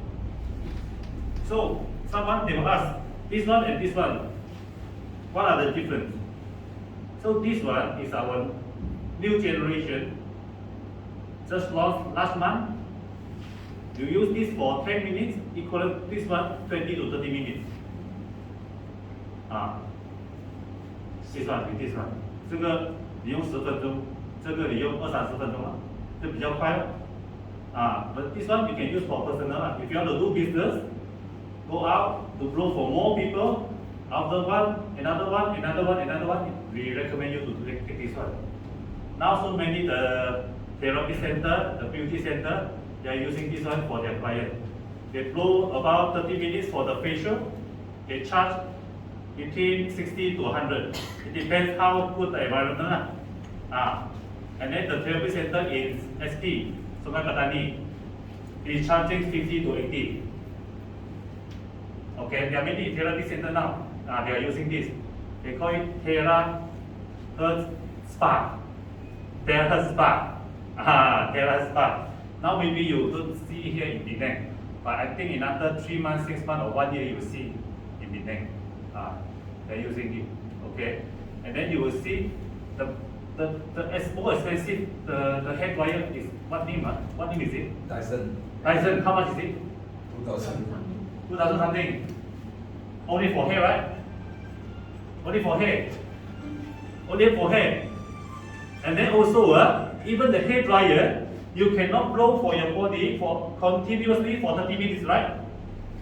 Speaker 4: so someone they will ask, this one and this one, what are the difference? So this one is our new generation. Just last month, you use this for 10 minutes, equivalent this one 20 to 30 minutes. This one with this one， 这个你用10分钟，这个你用20-30分钟了，这比较快了。But this one you can use for personal. If you want to do business, go out to blow for more people. After one, another one, another one, another one. We recommend you to take this one. Now so many the therapy center, the beauty center, they are using this one for their client. They blow about 30 minutes for the facial. They charge between 60 to 100. It depends how good the environment. And then the therapy center is ST, Sungai Petani, is charging 50 to 80. Okay, there are many therapy center now. They are using this. They call it Thera Spa. Thera Spa. Thera Spa. Now maybe you don't see here in Penang, but I think in another 3 months, 6 months, or 1 year you will see in Penang. They're using it. Okay, and then you will see the more expensive the hair dryer is what name? What name is it?
Speaker 1: Dyson.
Speaker 4: Dyson. How much is it?
Speaker 1: 2000.
Speaker 4: 2000 something. Only for hair, right? Only for hair. Only for hair. And then also, even the hair dryer, you cannot blow for your body for continuously for 30 minutes, right?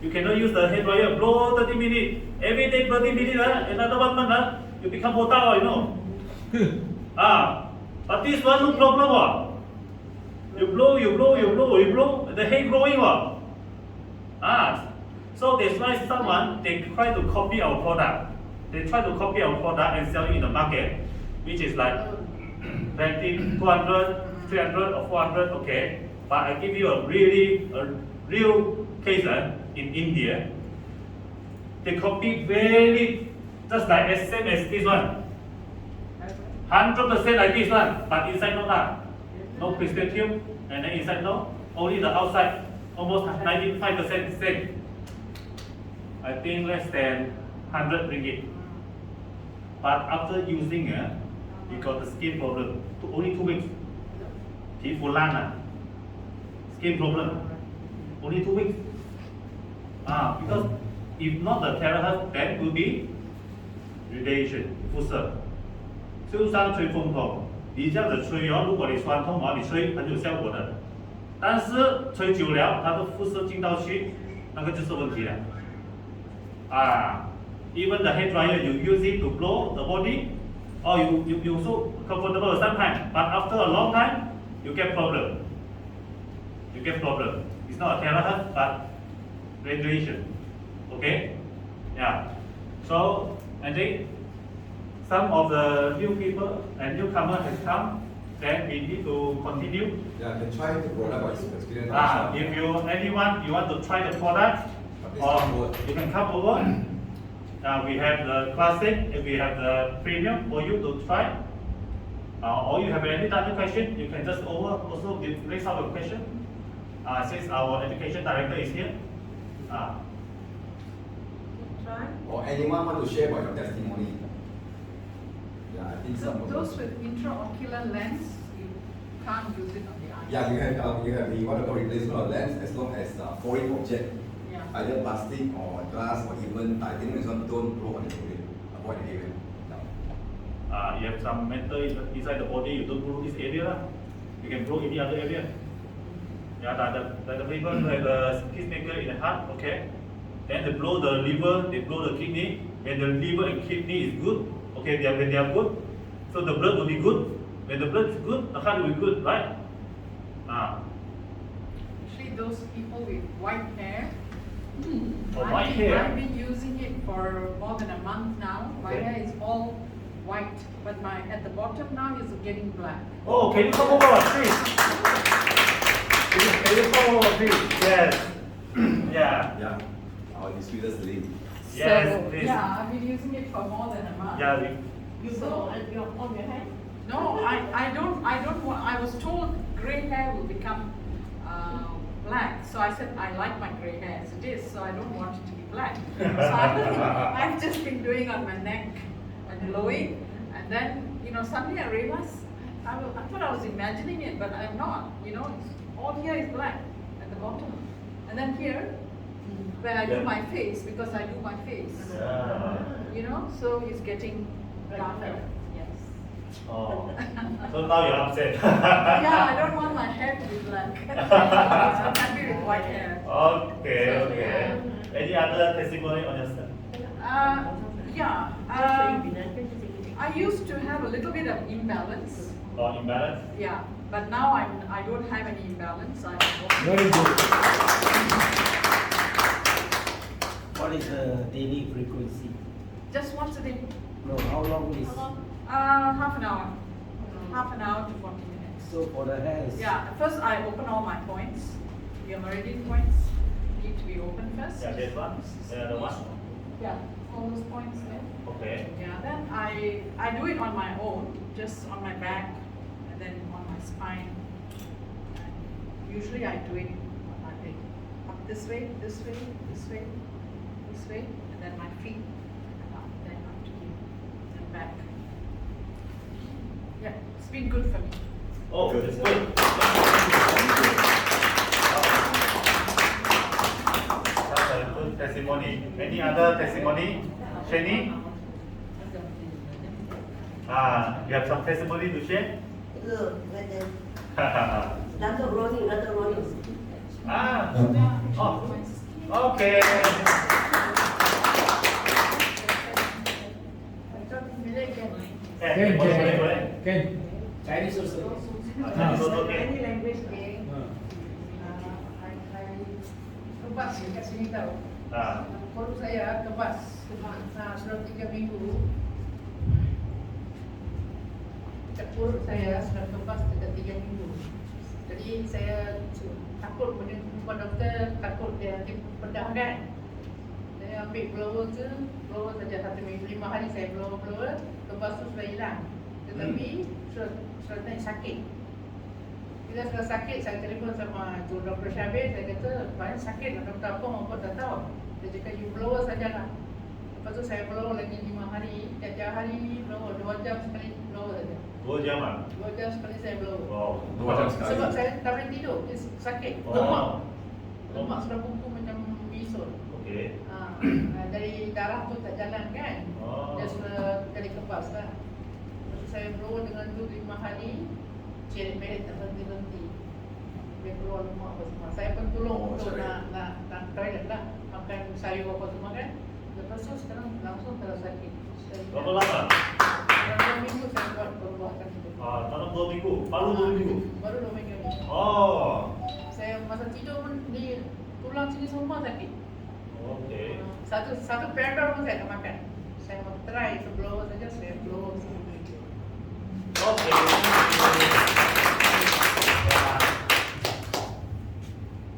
Speaker 4: You cannot use the hair dryer, blow 30 minutes. Every day 30 minutes, another 1 month, you become botak, you know. But this one no problem. You blow, the hair growing. So that's why someone, they try to copy our product. They try to copy our product and sell it in the market, which is like 20, 200, 300 or 400, okay. But I give you a real case in India. They copy very, just like as same as this one. 100% like this one, but inside no crystal tube, and then inside no, only the outside, almost 95% same. I think less than 100 ringgit. But after using you got the skin problem. Only 2 weeks. 皮肤烂了 skin problem. Only 2 weeks. Because if not the terahertz, then will be radiation 辐射。就像吹风筒，你这样子吹如果你酸痛你吹很有效果的，但是吹久了，它的辐射进到去，那个就是问题了。Even the hair dryer you use it to blow the body, or you so comfortable sometimes, but after a long time you get problem. You get problem. It's not a terahertz, but radiation. Okay? Yeah. So I think some of the new people and newcomer has come, then we need to continue.
Speaker 1: Yeah, can try the product or experience.
Speaker 4: If anyone you want to try the product, or you can come over. We have the classic and we have the premium for you to try. Or you have any other question, you can just also raise up a question. Since our education director is here.
Speaker 6: Try.
Speaker 1: Or anyone want to share about your testimony? Yeah, I think some of
Speaker 7: Those with intraocular lens, you can't use it on the eye.
Speaker 1: Yeah, you have the what we call replacement of lens as long as foreign object,
Speaker 7: Yeah.
Speaker 1: either plastic or glass or even titanium. This one don't blow on the area, avoid the area.
Speaker 4: You have some metal inside the body, you don't blow this area. You can blow any other area. Yeah, the people who have the pacemaker in the heart, okay. Then they blow the liver, they blow the kidney. When the liver and kidney is good, okay, when they are good, so the blood will be good. When the blood is good, the heart will be good, right?
Speaker 7: those people with white hair.
Speaker 4: For white hair.
Speaker 7: I've been using it for more than a month now. My
Speaker 4: Okay.
Speaker 7: hair is all white, but at the bottom now is getting black.
Speaker 4: Oh, can you come over, please? Can you come over, please? Yes. Yeah.
Speaker 1: Yeah. Our distributor's link.
Speaker 4: Yes,
Speaker 7: So,
Speaker 4: please.
Speaker 7: yeah, I've been using it for more than a month.
Speaker 4: Yeah.
Speaker 6: You blow on your hand?
Speaker 7: No, I don't want, I was told gray hair will become black. So I said, I like my gray hair as it is, so I don't want it to be black. So I've just been doing on my neck and blowing. And then, suddenly I realized, I thought I was imagining it, but I'm not. All here is black at the bottom. And then here, where I do
Speaker 4: Yeah.
Speaker 7: my face, because I do my face, so it's getting darker. Yes.
Speaker 4: Oh. So now you're upset.
Speaker 7: Yeah, I don't want my hair to be black. I'm happy with white hair.
Speaker 4: Okay,
Speaker 7: So,
Speaker 4: okay. Any other testimony on yourself?
Speaker 7: Yeah. I used to have a little bit of imbalance.
Speaker 4: Or imbalance?
Speaker 7: Yeah, but now I don't have any imbalance.
Speaker 5: Very good. What is the daily frequency?
Speaker 7: Just once a day.
Speaker 5: No, how long is?
Speaker 7: Half an hour. Half an hour to 40 minutes.
Speaker 5: So for the hairs.
Speaker 7: Yeah, first I open all my points. Your meridian points need to be open first.
Speaker 4: Yeah, this one. The other one.
Speaker 7: Yeah, all those points there.
Speaker 4: Okay.
Speaker 7: Yeah, then I do it on my own, just on my back and then on my spine. And usually I do it on my leg. Up this way, this way, this way, this way, and then my feet, and up, then up to here, and back. Yeah, it's been good for me.
Speaker 4: Oh,
Speaker 1: Good.
Speaker 4: that's good. That's a good testimony. Any other testimony? Shani? You have some testimony to share? Oh, okay.
Speaker 5: Can Chinese also.
Speaker 7: Any language game.
Speaker 2: Kebas ya kat sini tahu. Perut saya kebas. Sudah 3 minggu. Perut saya sudah kebas sudah 3 minggu. Jadi saya takut jumpa doktor, takut dia bedah kan. Saya ambil blower saja 1 minggu, 5 hari saya blower, kebas tu sudah hilang. Tetapi sudah naik sakit. Bila sudah sakit, saya telefon sama Dr. Syabir, saya kata, banyak sakit, doktor apa maupun tak tahu. Dia cakap, you blower sajalah. Lepas tu saya blower lagi 5 hari, tiap hari blower, 2 jam sekali blower saja.
Speaker 4: 2 jam
Speaker 2: 2 jam sekali saya blower.
Speaker 4: Wow.
Speaker 1: 2 jam sekali.
Speaker 2: Sebab saya tak boleh tidur, dia sakit, lemak sudah kumpul macam bisul.
Speaker 4: Okay.
Speaker 2: Dari darah tu tak jalan kan, dia sudah jadi kebas lah. Lepas tu saya blower dengan tu 5 hari, ceret-meret tak berhenti-henti. Dia keluar lemak apa semua. Saya pun tolong untuk nak toilet lah, makan sayur apa semua kan. Lepas tu sekarang langsung tak sakit.
Speaker 4: Berapa lama?
Speaker 2: Dalam 2 minggu saya buat perbuatan itu.
Speaker 4: Dalam 2 minggu? Baru 2 minggu?
Speaker 2: Baru 2 minggu ni.
Speaker 4: Oh.
Speaker 2: Saya masa tidur pun di tulang sini semua sakit.
Speaker 4: Okay.
Speaker 2: Satu paradol pun saya tak makan. Saya mau try sebelum saja saya blow.
Speaker 4: Okay.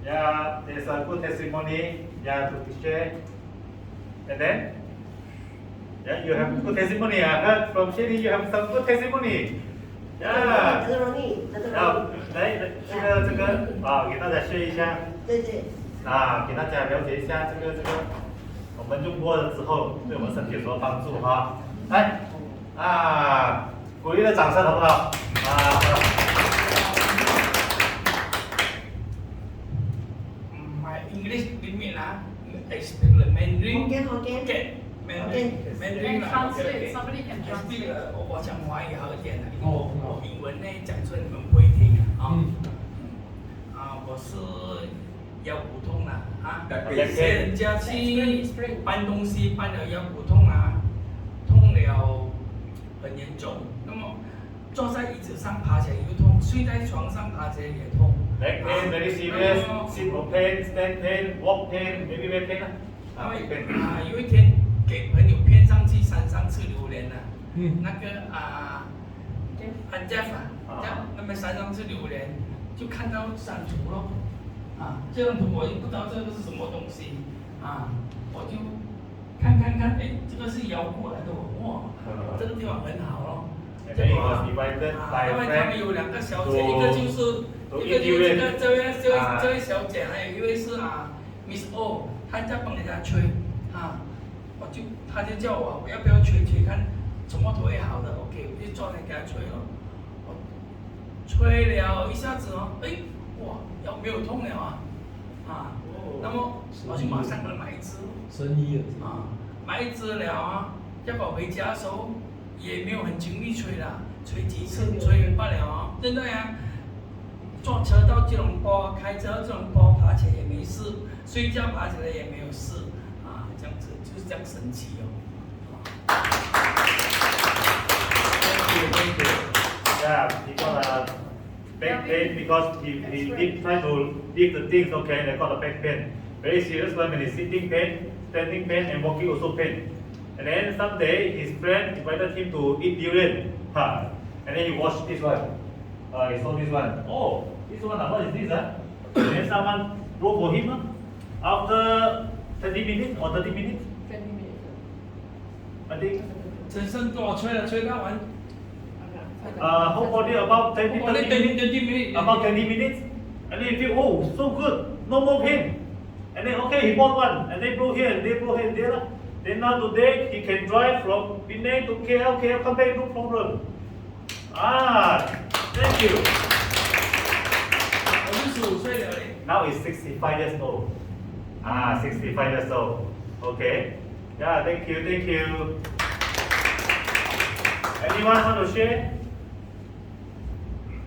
Speaker 4: Yeah, there's a good testimony. Yeah, to share. And then, yeah, you have good testimony. I heard from Shani you have some good testimony. Yeah. 这个给大家学一下。
Speaker 8: 对对。
Speaker 4: 给大家了解一下这个，我们用过了之后对我们身体有什么帮助哈？来，鼓励的掌声好不好？My
Speaker 9: English limit lah, I speak the Mandarin.
Speaker 8: Hokkien.
Speaker 9: Mandarin lah.
Speaker 7: Translate, somebody can
Speaker 9: I speak
Speaker 7: translate.
Speaker 9: 我讲华语好一点的，因为我英文呢讲出来你们不会听我是腰骨痛啦有些人家去搬东西搬了腰骨痛痛了很严重。那么坐在椅子上爬起来又痛，睡在床上爬起来也痛。
Speaker 4: Back pain very serious, sit for pain, stand pain, walk pain, maybe back pain
Speaker 9: 因为
Speaker 4: pain.
Speaker 9: 有一天给朋友骗上去山上吃榴莲了，那个Jeff 那边山上吃榴莲，就看到山图咯，这张图我也不知道这个是什么东西，我就看，哎，这个是摇过来的哇，这个地方很好咯。
Speaker 4: And then he was invited by
Speaker 9: 因
Speaker 4: a
Speaker 9: 为他
Speaker 4: friend
Speaker 9: 们有两个小姐，一个就是这位小姐，还有一位是Miss O， 她在帮人家吹他就叫我要不要吹看什么都会好的 ，OK， 我就坐来给他吹了，我吹了一下子哇，腰没有痛了那么我就马上给他买一支，
Speaker 5: 生意
Speaker 9: 买一支了结果回家的时候也没有很精力吹了，吹几次吹罢了现在坐车到吉隆坡，开车到吉隆坡，爬起来也没事，睡觉爬起来也没有事这样子就是这样神奇
Speaker 4: Thank you. Yeah, he got a back pain because he did try to lift the things, okay, they got a back pain. Very serious one when he's sitting pain, standing pain, and walking also pain. And then someday his friend invited him to eat durian. And then he watched this one. He saw this one. Oh, this one, what is this? And then someone wrote for him. After 20 minutes or 30 minutes,
Speaker 2: 20 minutes.
Speaker 4: I think.
Speaker 9: 真是多吹了，吹到完。
Speaker 4: Hopefully about 30 minutes. About 20 minutes. And then you feel, oh, so good, no more pain. And then, okay, he bought one. And they blow here, and they blow here, and there. Then now today, he can drive from Penang to KL, come back, no problem. Thank you.
Speaker 9: 55岁了嘞。
Speaker 4: Now he's 65 years old. 65 years old. Okay. Yeah, thank you. Anyone want to share?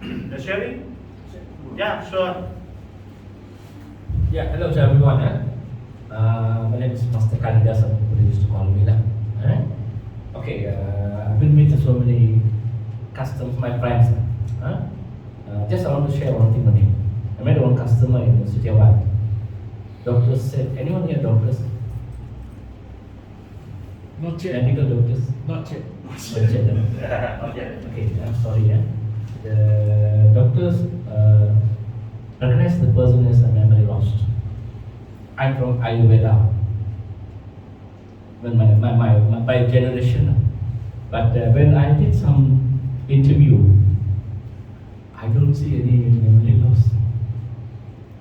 Speaker 4: The sharing? Yeah, sure.
Speaker 8: Yeah, hello to everyone. My name is Master Kalida, some people used to call me that. Okay, I've been meeting so many customers, my friends. Just I want to share one thing only. I met one customer in the city of White. Doctors said, anyone here doctors?
Speaker 5: Not yet.
Speaker 8: Medical doctors?
Speaker 5: Not yet.
Speaker 8: Okay, I'm sorry. The doctors recognize the person as a memory lost. I'm from Ayurveda. When my generation. But when I did some interview, I don't see any memory loss.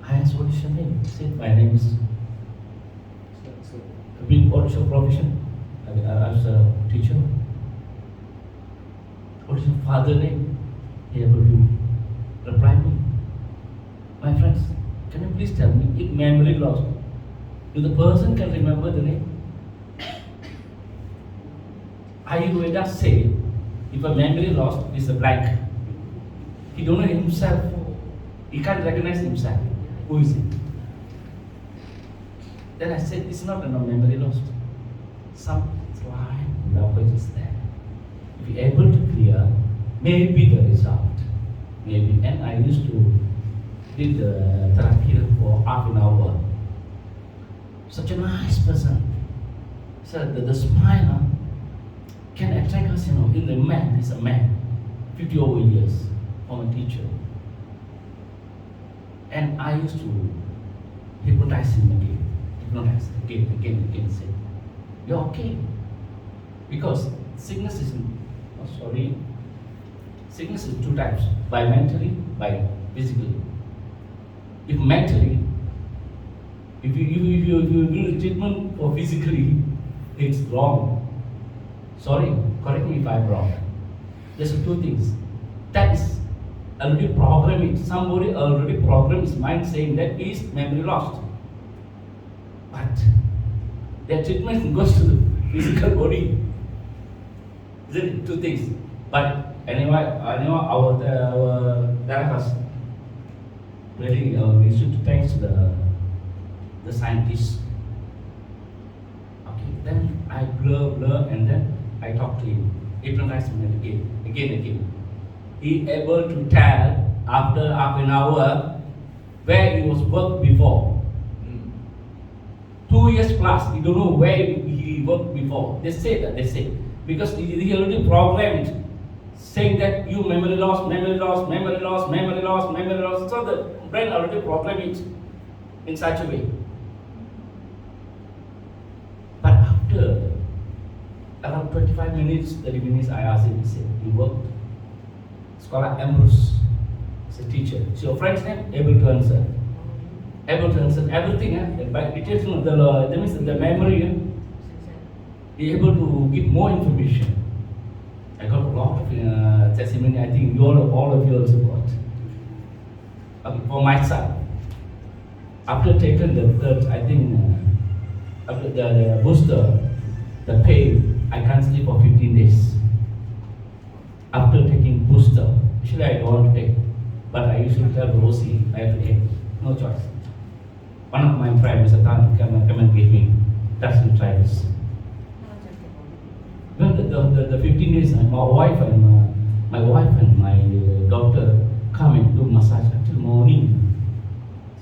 Speaker 8: I asked, what is your name? He said, my name is what's your profession? I was a teacher. What is your father's name? He able to reply me. My friends, can you please tell me if memory loss, do the person can remember the name? Ayurveda say if a memory lost is a blank. He don't know himself. He can't recognize himself. Who is it? Then I said it's not a memory lost. Some slight blockage is there. If you're able to clear, maybe the result. Maybe. And I used to did the therapy for half an hour. Such a nice person. So the smile can attract us, in the man, is a man, 50 over years, from a teacher. And I used to hypnotize him again, say, you're okay. Because sickness is two types, by mentally, by physically. If mentally, if you do treatment for physically, it's wrong. Sorry, correct me if I'm wrong. There's two things. That is already programmed. Somebody already programmed his mind saying that is memory lost. But their treatment goes to the physical body. Isn't it? Two things. But anyway, our therapists really we should thanks the scientists. Okay, then I blur and then I talk to him, hypnotize him again. He able to tell after half an hour where he was worked before. 2 years plus, he don't know where he worked before. They say that, because he already programmed, saying that you memory loss, memory loss, memory loss, memory loss, memory loss. So the brain already programmed it in such a way. But after around 25 minutes, 30 minutes, I asked him, he said, he worked. Scholar Ambrose is a teacher. So your friend's name? Able to answer. Able to answer everything. By detection of that means the memory, be able to give more information. I got a lot of testimony. I think all of you also got. For my son, after taking the third, I think after the booster, the pain, I can't sleep for 15 days. After taking booster, actually I don't want to take, but I usually tell Rosie I have to take, no choice. One of my friends, Mr. Tan, come and give me. That's the try this. Well, the 15 days, my wife and my doctor come and do massage until morning.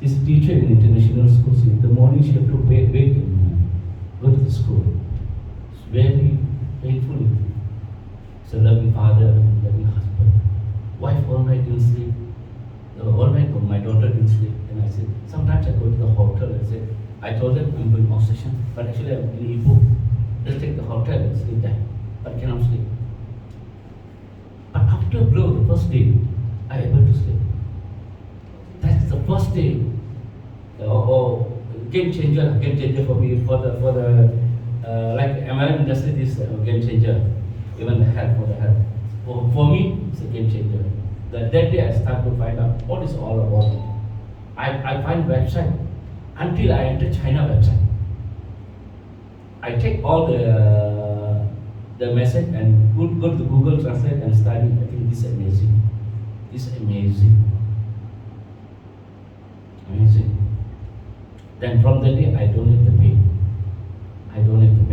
Speaker 8: She's a teacher in international school. So in the morning she have to wake and go to the school. It's very painful. It's a loving father and loving husband. Wife all night didn't sleep. All night my daughter didn't sleep. And I said, sometimes I go to the hotel and say, I told them I'm doing obsession, but actually I'm in Ipoh. Let's take the hotel and sleep there. But I cannot sleep. But after blow, the first day, I able to sleep. That's the first day. Game changer for me, for the like MLM industry, this game changer. Even the health, for the health. For me, it's a game changer. That day I start to find out what is all about. I find website until I enter China website. I take all the message and go to Google Translate and study. I think this is amazing. This is amazing. Amazing. Then from that day I don't have the pain. I don't have the